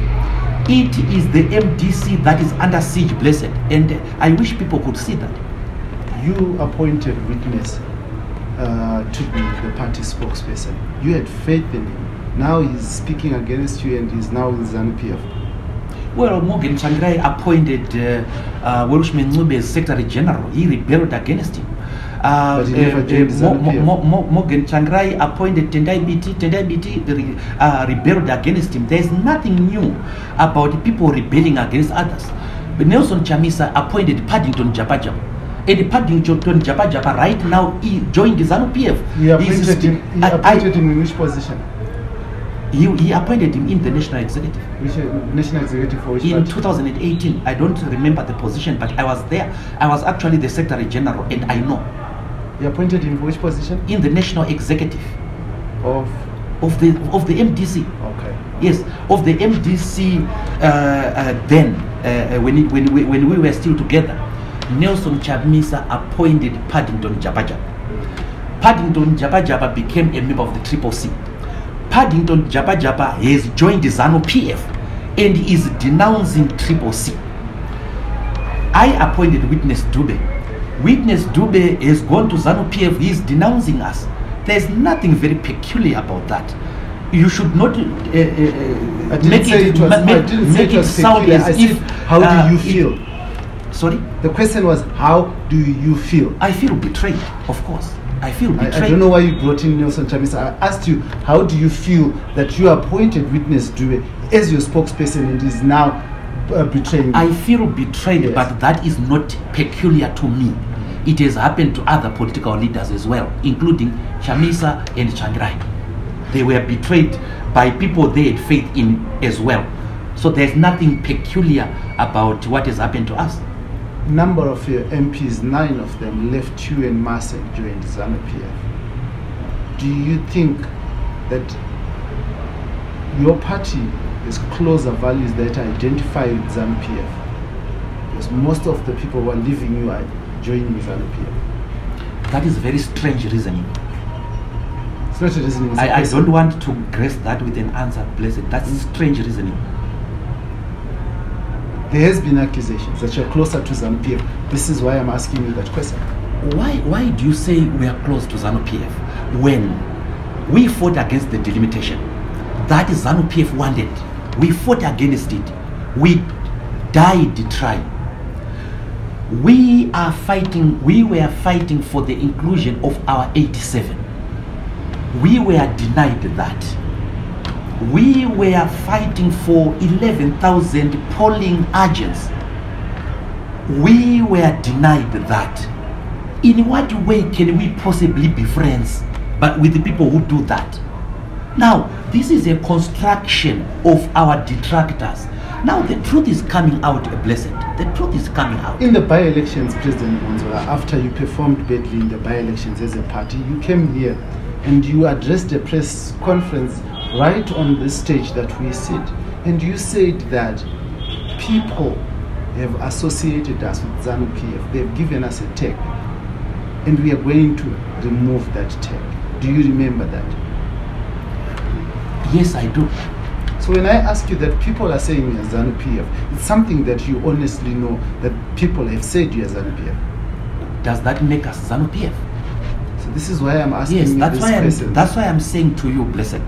A: It is the MDC that is under siege, Blessed, and I wish people could see that.
B: You appointed witness to be the party spokesperson. You had faith in him. Now he's speaking against you and he's now with Zanu PF.
A: Well, Morgan Tsvangirai appointed Welshman Ncube as Secretary General. He rebelled against him.
B: But he never joined Zanu PF.
A: Morgan Tsvangirai appointed Tendai Biti rebelled against him. There is nothing new about people rebelling against others. But Nelson Chamisa appointed Paddington Jabajaba. And Paddington Jabajaba right now he joined Zanu PF.
B: He appointed him in which position?
A: He appointed him in the National Executive.
B: Which National Executive for which
A: in
B: party?
A: 2018. I don't remember the position, but I was there. I was actually the Secretary General, and I know.
B: You appointed him for which position?
A: In the National Executive
B: of
A: the MDC.
B: Okay.
A: Yes, of the MDC. Then, when we were still together, Nelson Chamisa appointed Paddington Jabajaba. Paddington Jabajaba became a member of the Triple C. Paddington Jabajaba has joined Zanu PF and is denouncing Triple C. I appointed witness Dube. Witness Dube has gone to Zanu PF. He is denouncing us. There's nothing very peculiar about that. You should not make it sound as if.
B: How do you feel?
A: Sorry?
B: The question was, how do you feel?
A: I feel betrayed, of course. I feel betrayed.
B: I don't know why you brought in Nelson Chamisa. I asked you, how do you feel that you appointed Witness Dube as your spokesperson and is now betraying you?
A: I feel betrayed,
B: yes.
A: But that is not peculiar to me. It has happened to other political leaders as well, including Chamisa and Changirai. They were betrayed by people they had faith in as well. So there's nothing peculiar about what has happened to us.
B: Number of your MPs, 9 of them left you and Massa joined Zanu PF. Do you think that your party has closer values that identify with Zanu PF? Because most of the people who are leaving you are joining Zanu PF.
A: That is very strange reasoning.
B: It's not a reasoning.
A: I don't want to grace that with an answer, Blessed. That's strange reasoning.
B: There has been accusations that you're closer to Zanu PF. This is why I'm asking you that question.
A: Why do you say we are close to Zanu PF when we fought against the delimitation? That is Zanu PF wanted. We fought against it. We died trying. We were fighting for the inclusion of our 87. We were denied that. We were fighting for 11,000 polling agents. We were denied that. In what way can we possibly be friends but with the people who do that? Now, this is a construction of our detractors. Now the truth is coming out, Blessed. The truth is coming out.
B: In the by-elections, President Mwonzora, after you performed badly in the by-elections as a party, you came here and you addressed a press conference right on the stage that we sit. And you said that people have associated us with Zanu PF. They've given us a tag. And we are going to remove that tag. Do you remember that?
A: Yes, I do.
B: So when I ask you that people are saying you're Zanu PF, it's something that you honestly know that people have said you're Zanu PF.
A: Does that make us Zanu PF?
B: So this is why I'm asking
A: you
B: this question.
A: That's why I'm saying to you, Blessed.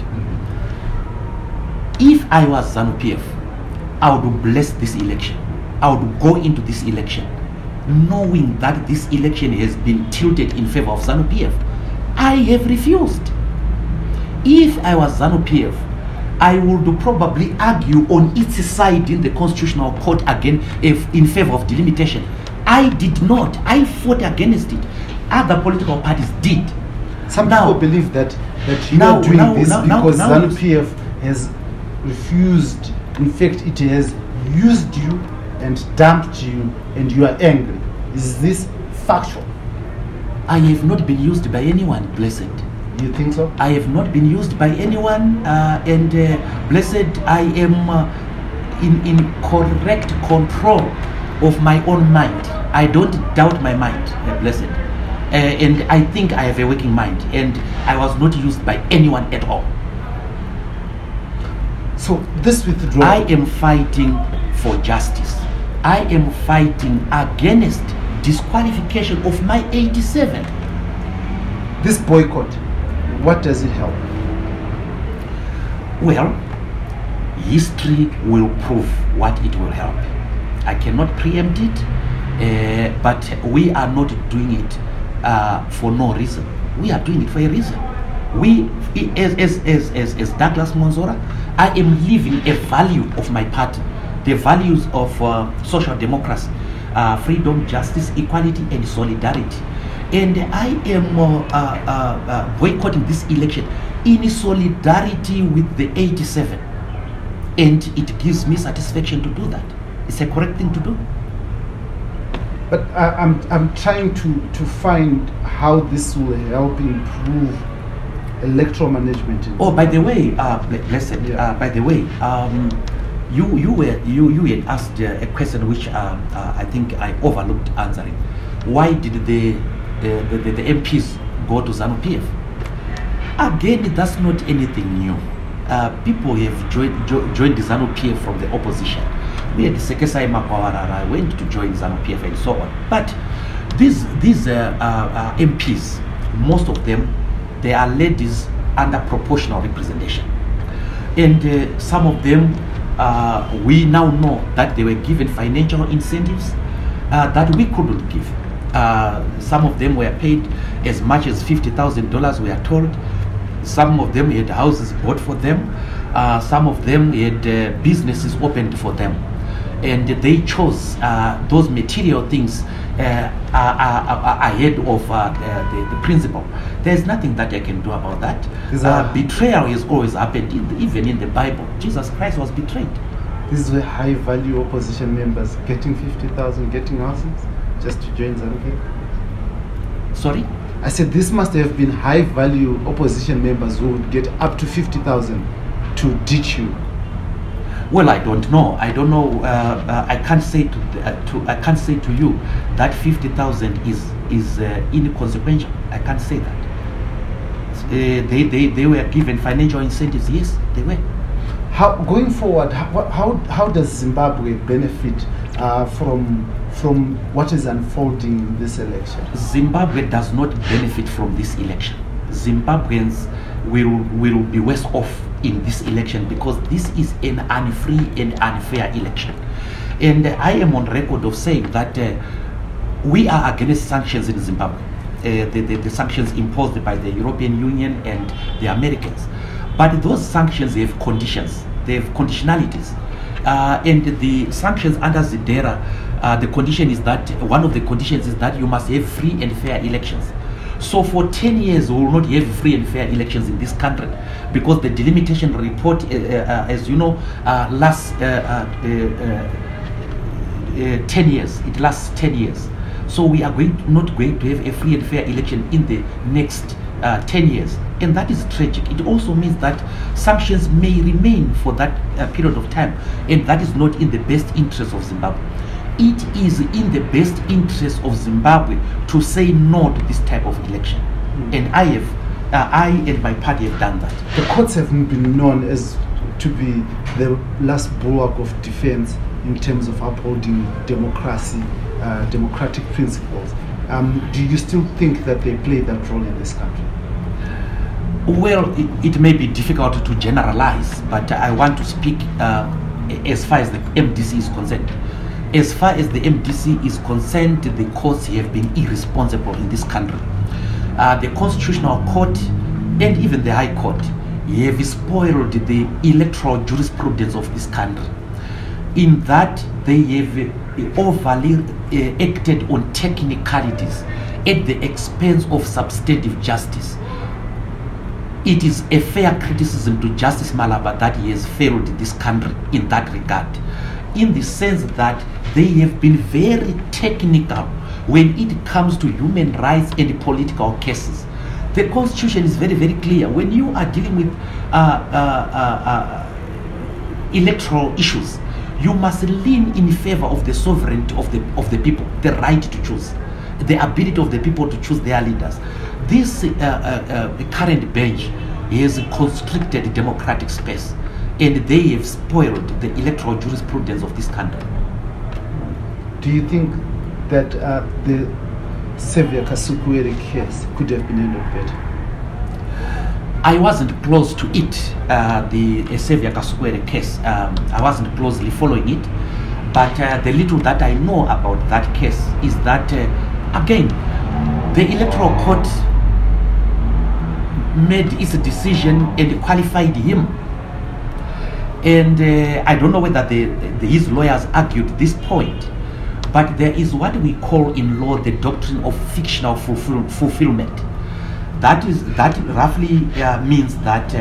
A: If I was Zanu PF, I would bless this election. I would go into this election knowing that this election has been tilted in favor of Zanu PF. I have refused. If I was Zanu PF, I would probably argue on its side in the Constitutional Court again in favor of delimitation. I did not. I fought against it. Other political parties did.
B: Some people believe that you are doing this because Zanu PF has refused. In fact, it has used you and dumped you and you are angry. Is this factual?
A: I have not been used by anyone, Blessed.
B: You think so?
A: I have not been used by anyone, and Blessed, I am in correct control of my own mind. I don't doubt my mind, Blessed. And I think I have a working mind, and I was not used by anyone at all.
B: So this withdrawal...
A: I am fighting for justice. I am fighting against disqualification of my 87.
B: This boycott, what does it help?
A: Well, history will prove what it will help. I cannot preempt it, but we are not doing it for no reason. We are doing it for a reason. We, as Douglas Mwonzora, I am living a value of my party, the values of social democracy, freedom, justice, equality, and solidarity. And I am boycotting this election in solidarity with the 87. And it gives me satisfaction to do that. It's a correct thing to do.
B: But I'm trying to find how this will help improve electoral management.
A: Oh, by the way, Blessed,
B: yeah.
A: By the way, you had asked a question which I think I overlooked answering. Why did the MPs go to Zanu PF? Again, that's not anything new. People have joined the Zanu PF from the opposition. We had Sekesai Makwawarara went to join Zanu PF and so on. But these MPs, most of them, they are ladies under proportional representation, and some of them, we now know that they were given financial incentives that we couldn't give. Some of them were paid as much as $50,000, we are told. Some of them had houses bought for them. Some of them had businesses opened for them. And they chose those material things ahead of the principle. There's nothing that I can do about that. Betrayal has always happened, even in the Bible. Jesus Christ was betrayed.
B: These were high-value opposition members getting 50,000, getting houses just to join Zanu PF?
A: Sorry?
B: I said this must have been high-value opposition members who would get up to 50,000 to ditch you.
A: Well, I don't know. I don't know. I can't say I can't say to you that 50,000 is inconsequential. I can't say that. They were given financial incentives. Yes, they were.
B: How going forward? How does Zimbabwe benefit from what is unfolding in this election?
A: Zimbabwe does not benefit from this election. Zimbabweans will be worse off in this election because this is an unfree and unfair election. And I am on record of saying that we are against sanctions in Zimbabwe, the sanctions imposed by the European Union and the Americans. But those sanctions have conditions, they have conditionalities. And the sanctions under Zidera, the condition is that, one of the conditions is that you must have free and fair elections. So for 10 years, we will not have free and fair elections in this country because the delimitation report, as you know, lasts 10 years. It lasts 10 years. So we are not going to have a free and fair election in the next 10 years. And that is tragic. It also means that sanctions may remain for that period of time. And that is not in the best interest of Zimbabwe. It is in the best interest of Zimbabwe to say no to this type of election. And I and my party have done that.
B: The courts have been known as to be the last bulwark of defense in terms of upholding democracy, democratic principles. Do you still think that they play that role in this country?
A: Well, it may be difficult to generalize, but I want to speak as far as the MDC is concerned. As far as the MDC is concerned, the courts have been irresponsible in this country. The Constitutional Court and even the High Court have spoiled the electoral jurisprudence of this country, in that they have overly acted on technicalities at the expense of substantive justice. It is a fair criticism to Justice Malaba that he has failed this country in that regard, in the sense that they have been very technical when it comes to human rights and political cases. The Constitution is very, very clear. When you are dealing with electoral issues, you must lean in favor of the sovereignty of the people, the right to choose, the ability of the people to choose their leaders. This current bench has constricted democratic space, and they have spoiled the electoral jurisprudence of this country.
B: Do you think that the Xavier Kasukuwere case could have been handled better?
A: I wasn't close to it, the Xavier Kasukuwere case. I wasn't closely following it, but the little that I know about that case is that, again, the Electoral Court made its decision and qualified him. And I don't know whether his lawyers argued this point, but there is what we call in law the doctrine of fictional fulfillment. That roughly means that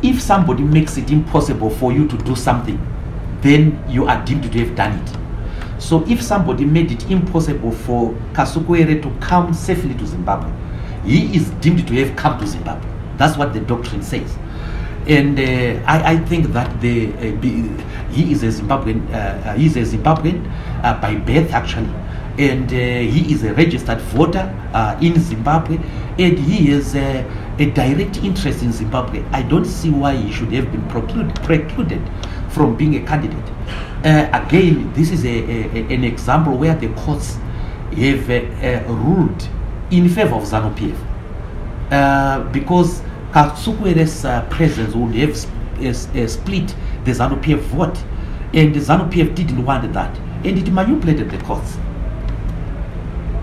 A: if somebody makes it impossible for you to do something, then you are deemed to have done it. So if somebody made it impossible for Kasukuwere to come safely to Zimbabwe, he is deemed to have come to Zimbabwe. That's what the doctrine says. And I think that he is a Zimbabwean. He is a Zimbabwean by birth, actually, and he is a registered voter in Zimbabwe, and he has a direct interest in Zimbabwe. I don't see why he should have been precluded from being a candidate. Again, this is an example where the courts have ruled in favor of Zanu PF, because Kasukuwere's presence would have split the Zanu PF vote, and the Zanu PF didn't want that, and it manipulated the courts.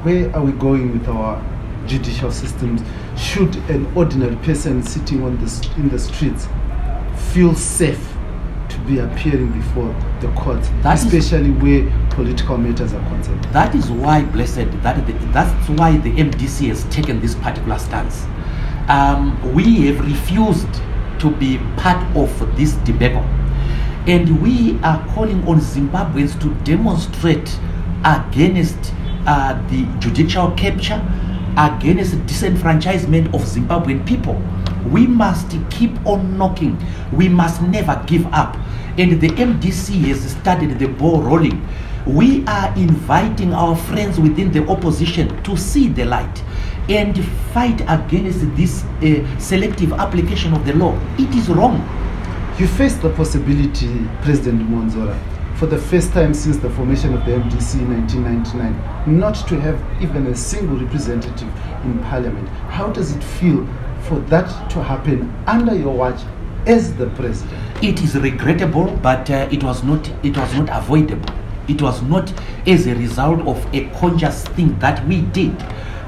B: Where are we going with our judicial systems? Should an ordinary person sitting on in the streets feel safe to be appearing before the courts, especially where political matters are concerned?
A: That is why, blessed, that's why the MDC has taken this particular stance. We have refused to be part of this debacle, and we are calling on Zimbabweans to demonstrate against the judicial capture, against disenfranchisement of Zimbabwean people. We must keep on knocking. We must never give up. And the MDC has started the ball rolling. We are inviting our friends within the opposition to see the light and fight against this selective application of the law. It is wrong.
B: You face the possibility, President Mwonzora, for the first time since the formation of the MDC in 1999, not to have even a single representative in Parliament. How does it feel for that to happen under your watch as the president?
A: It is regrettable, but it was not avoidable. It was not as a result of a conscious thing that we did.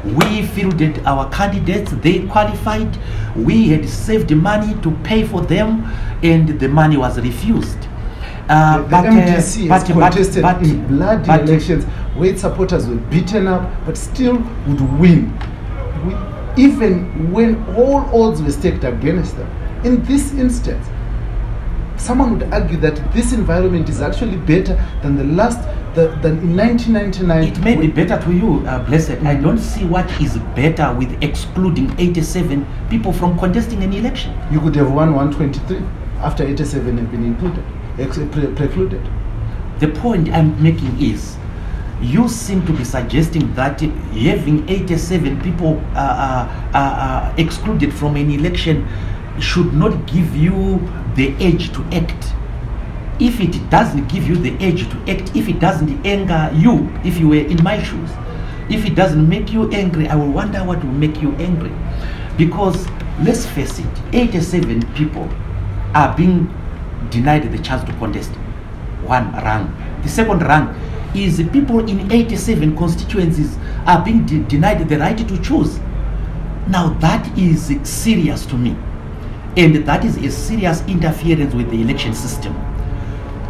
A: We fielded our candidates, they qualified, we had saved money to pay for them, and the money was refused.
B: The MDC has contested in bloody elections where its supporters were beaten up but still would win, even when all odds were staked against them. In this instance, someone would argue that this environment is actually better than than in 1999.
A: It may be better to you, Blessed. I don't see what is better with excluding 87 people from contesting an election.
B: You could have won 123 after 87 have been included. Precluded.
A: The point I'm making is, you seem to be suggesting that having 87 people excluded from an election should not give you the edge to act. If it doesn't give you the edge to act, if it doesn't anger you, if you were in my shoes, if it doesn't make you angry, I will wonder what will make you angry. Because let's face it, 87 people are being denied the chance to contest one rank. The second rank is the people in 87 constituencies are being denied the right to choose. Now that is serious to me, and that is a serious interference with the election system.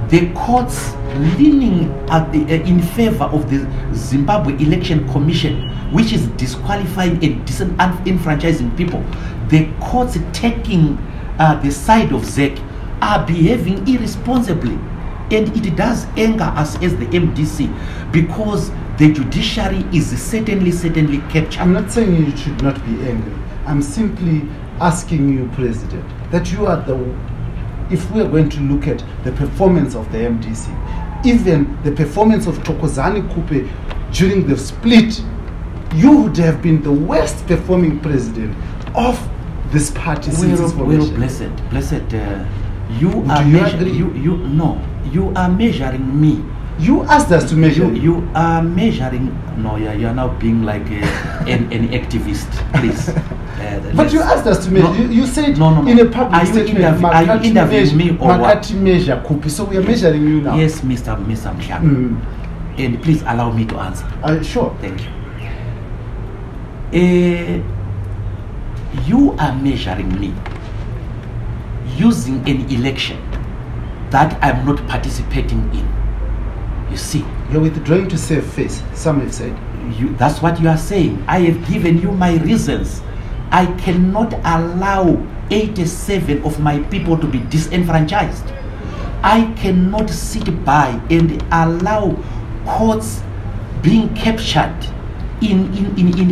A: The courts leaning in favor of the Zimbabwe Election Commission, which is disqualifying and disenfranchising people, the courts taking the side of ZEC, are behaving irresponsibly, and it does anger us as the MDC, because the judiciary is certainly captured.
B: I'm not saying you should not be angry. I'm simply asking you, President, that you are if we are going to look at the performance of the MDC, even the performance of Thokozani Kupe during the split, you would have been the worst performing president of this party since its formation.
A: Well, blessed. You are measuring me.
B: You asked us to measure.
A: You are measuring. No, you are now being like an activist, please.
B: But you asked us to measure. You said
A: no.
B: In a public statement,
A: are you interviewing me or what?
B: Measure Kupi. So we are measuring you now.
A: Yes, Mr. Mshaka. And please allow me to answer.
B: Sure.
A: Thank you. You are measuring me using an election that I'm not participating in. You see,
B: you're withdrawing to save face, some have said.
A: That's what you are saying. I have given you my reasons. I cannot allow 87 of my people to be disenfranchised. I cannot sit by and allow courts being captured in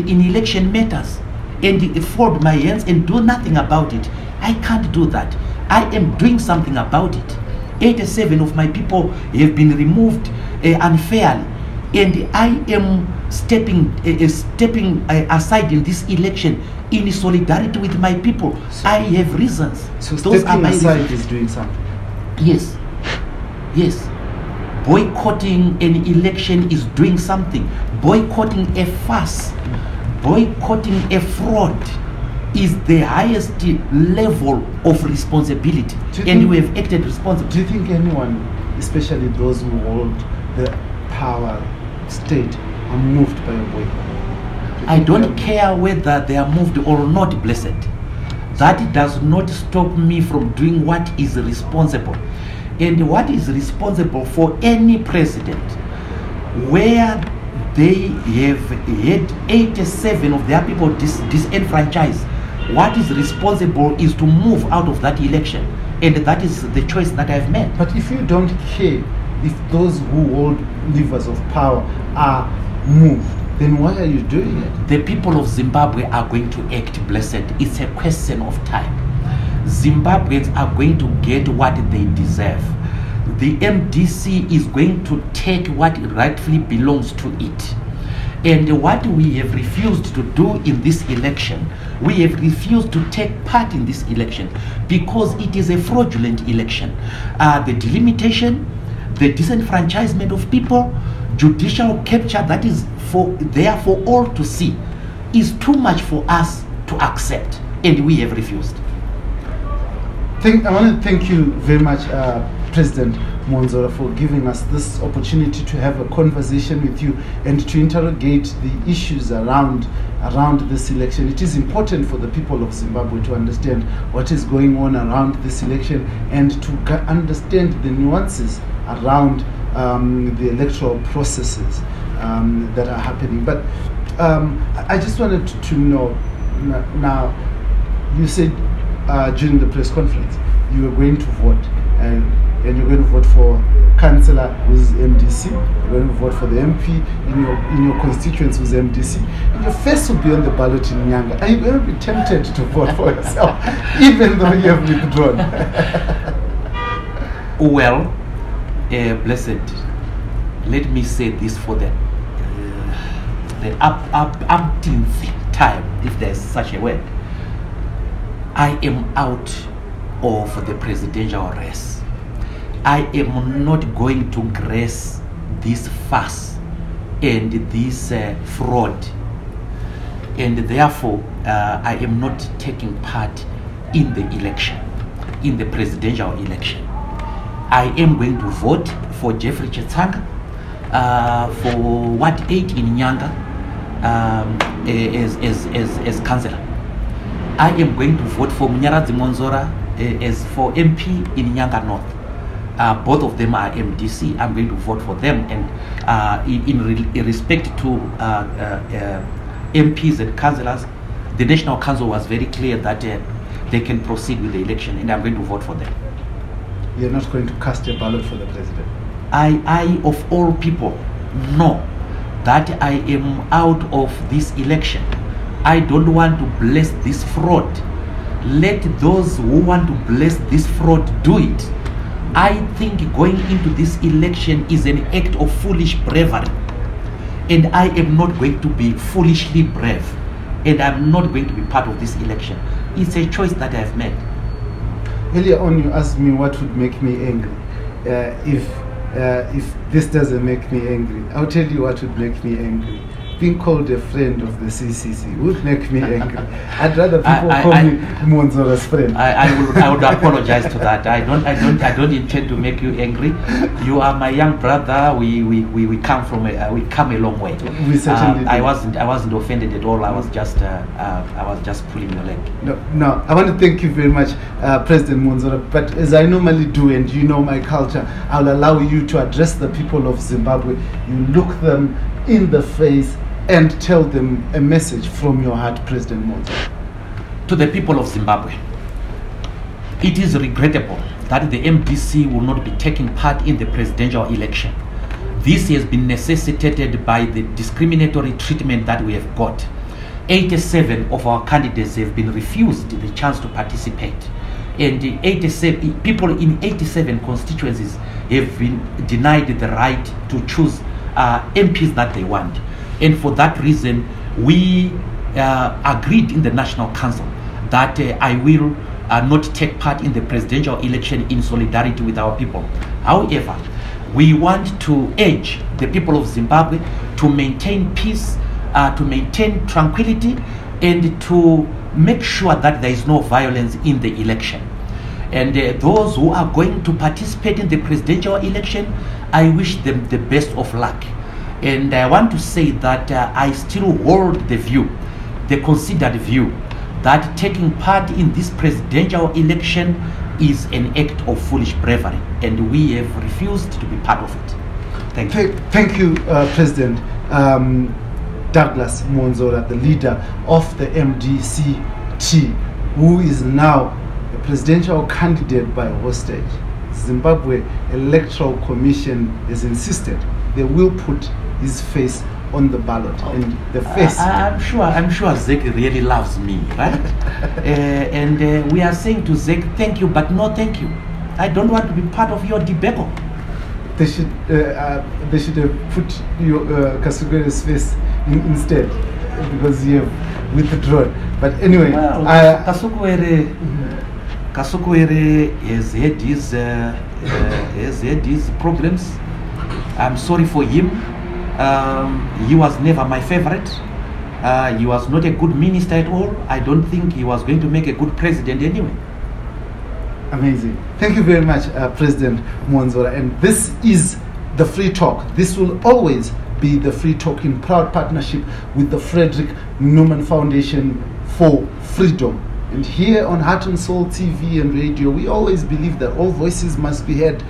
A: election matters and fold my hands and do nothing about it. I can't do that. I am doing something about it. 87 of my people have been removed unfairly, and I am stepping aside in this election in solidarity with my people. I have reasons.
B: So those stepping aside is doing something?
A: Yes. Boycotting an election is doing something. boycotting a farce, boycotting a fraud is the highest level of responsibility, and we have acted responsibly.
B: Do you think anyone, especially those who hold the power state, are moved by a boycott?
A: I don't care whether they are moved or not, blessed. That does not stop me from doing what is responsible. And what is responsible for any president, where they have had 87 of their people disenfranchised, what is responsible is to move out of that election. And that is the choice that I've made.
B: But if you don't care if those who hold levers of power are moved, then why are you doing it?
A: The people of Zimbabwe are going to act, blessed. It's a question of time. Zimbabweans are going to get what they deserve. The MDC is going to take what rightfully belongs to it. And what we have refused to do in this election, we have refused to take part in this election because it is a fraudulent election. The delimitation, the disenfranchisement of people, judicial capture that is there for all to see is too much for us to accept, and we have refused.
B: I want to thank you very much, President Mwonzora, for giving us this opportunity to have a conversation with you and to interrogate the issues around this election. It is important for the people of Zimbabwe to understand what is going on around this election and to understand the nuances around the electoral processes that are happening. But I just wanted to know, now, you said during the press conference you were going to vote, and you're going to vote for councillor who's MDC, you're going to vote for the MP in your constituency who's MDC, and your face will be on the ballot in Nyanga. Are you going to be tempted to vote for yourself even though you have withdrawn?
A: Well, blessed, let me say this for the umpteenth time, if there's such a word. I am out of the presidential race. I am not going to grace this farce and this fraud, and therefore I am not taking part in the election, in the presidential election. I am going to vote for Jeffrey Chetsanga for Ward 8 in Nyanga as councillor. I am going to vote for Mwonzora as for MP in Nyanga North. Both of them are MDC. I'm going to vote for them, and in respect to MPs and councillors, the National Council was very clear that they can proceed with the election, and I'm going to vote for them.
B: You're not going to cast a ballot for the president?
A: I of all people, know that I am out of this election. I don't want to bless this fraud. Let those who want to bless this fraud do it. I think going into this election is an act of foolish bravery, and I am not going to be foolishly brave, and I'm not going to be part of this election. It's a choice that I've made.
B: Earlier on you asked me what would make me angry. If this doesn't make me angry, I'll tell you what would make me angry. Being called a friend of the CCC would make me angry. I'd rather people call me Mwonzora's friend.
A: I would apologize to that. I don't intend to make you angry. You are my young brother. We come a long way.
B: We certainly do.
A: I wasn't offended at all. I was just pulling your leg.
B: No. I want to thank you very much, President Mwonzora. But as I normally do, and you know my culture, I'll allow you to address the people of Zimbabwe. You look them in the face and tell them a message from your heart, President Mwonzora.
A: To the people of Zimbabwe, it is regrettable that the MDC will not be taking part in the presidential election. This has been necessitated by the discriminatory treatment that we have got. 87 of our candidates have been refused the chance to participate, and 87 people in 87 constituencies have been denied the right to choose MPs that they want. And for that reason, we agreed in the National Council that I will not take part in the presidential election in solidarity with our people. However, We want to urge the people of Zimbabwe to maintain peace, to maintain tranquility, and to make sure that there is no violence in the election. And those who are going to participate in the presidential election, I wish them the best of luck. And I want to say that I still hold the view, the considered view, that taking part in this presidential election is an act of foolish bravery, and we have refused to be part of it. Thank you.
B: Thank you, President Douglas Mwonzora, the leader of the MDCT, who is now a presidential candidate by hostage. Zimbabwe Electoral Commission has insisted they will put his face on the ballot, and the face.
A: I'm sure Zek really loves me, right? And we are saying to Zek, thank you, but no thank you. I don't want to be part of your debacle.
B: They should have put your Kasukuwere's face instead, because you have withdrawn. But anyway,
A: well, Kasukuwere has had his problems. I'm sorry for him. He was never my favorite. He was not a good minister at all. I don't think he was going to make a good president anyway.
B: Amazing. Thank you very much, President Mwonzora. And this is the Free Talk. This will always be the Free Talk in proud partnership with the Frederick Newman Foundation for Freedom. And here on Heart and Soul TV and radio, we always believe that all voices must be heard.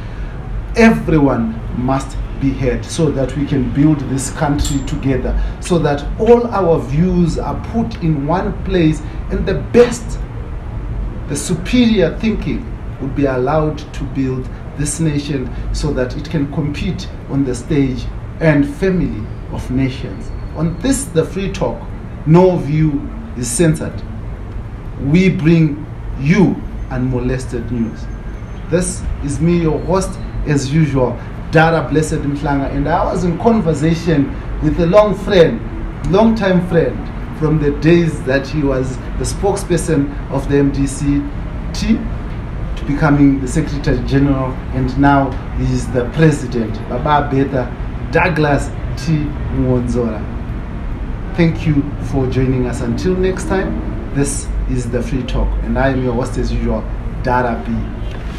B: Everyone must be heard, so that we can build this country together, so that all our views are put in one place, and the best, the superior thinking would be allowed to build this nation, so that it can compete on the stage and family of nations. On this, the Free Talk, no view is censored. We bring you unmolested news. This is me, your host, as usual, Dara Blessed Mhlanga, and I was in conversation with a long-time friend from the days that he was the spokesperson of the MDCT to becoming the Secretary General, and now he is the President, Baba Beta Douglas T. Mwonzora. Thank you for joining us. Until next time, this is the Free Talk, and I am your host as usual, Dara B.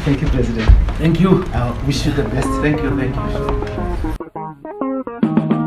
B: Thank you, President.
A: Thank you.
B: I wish you the best.
A: Thank you.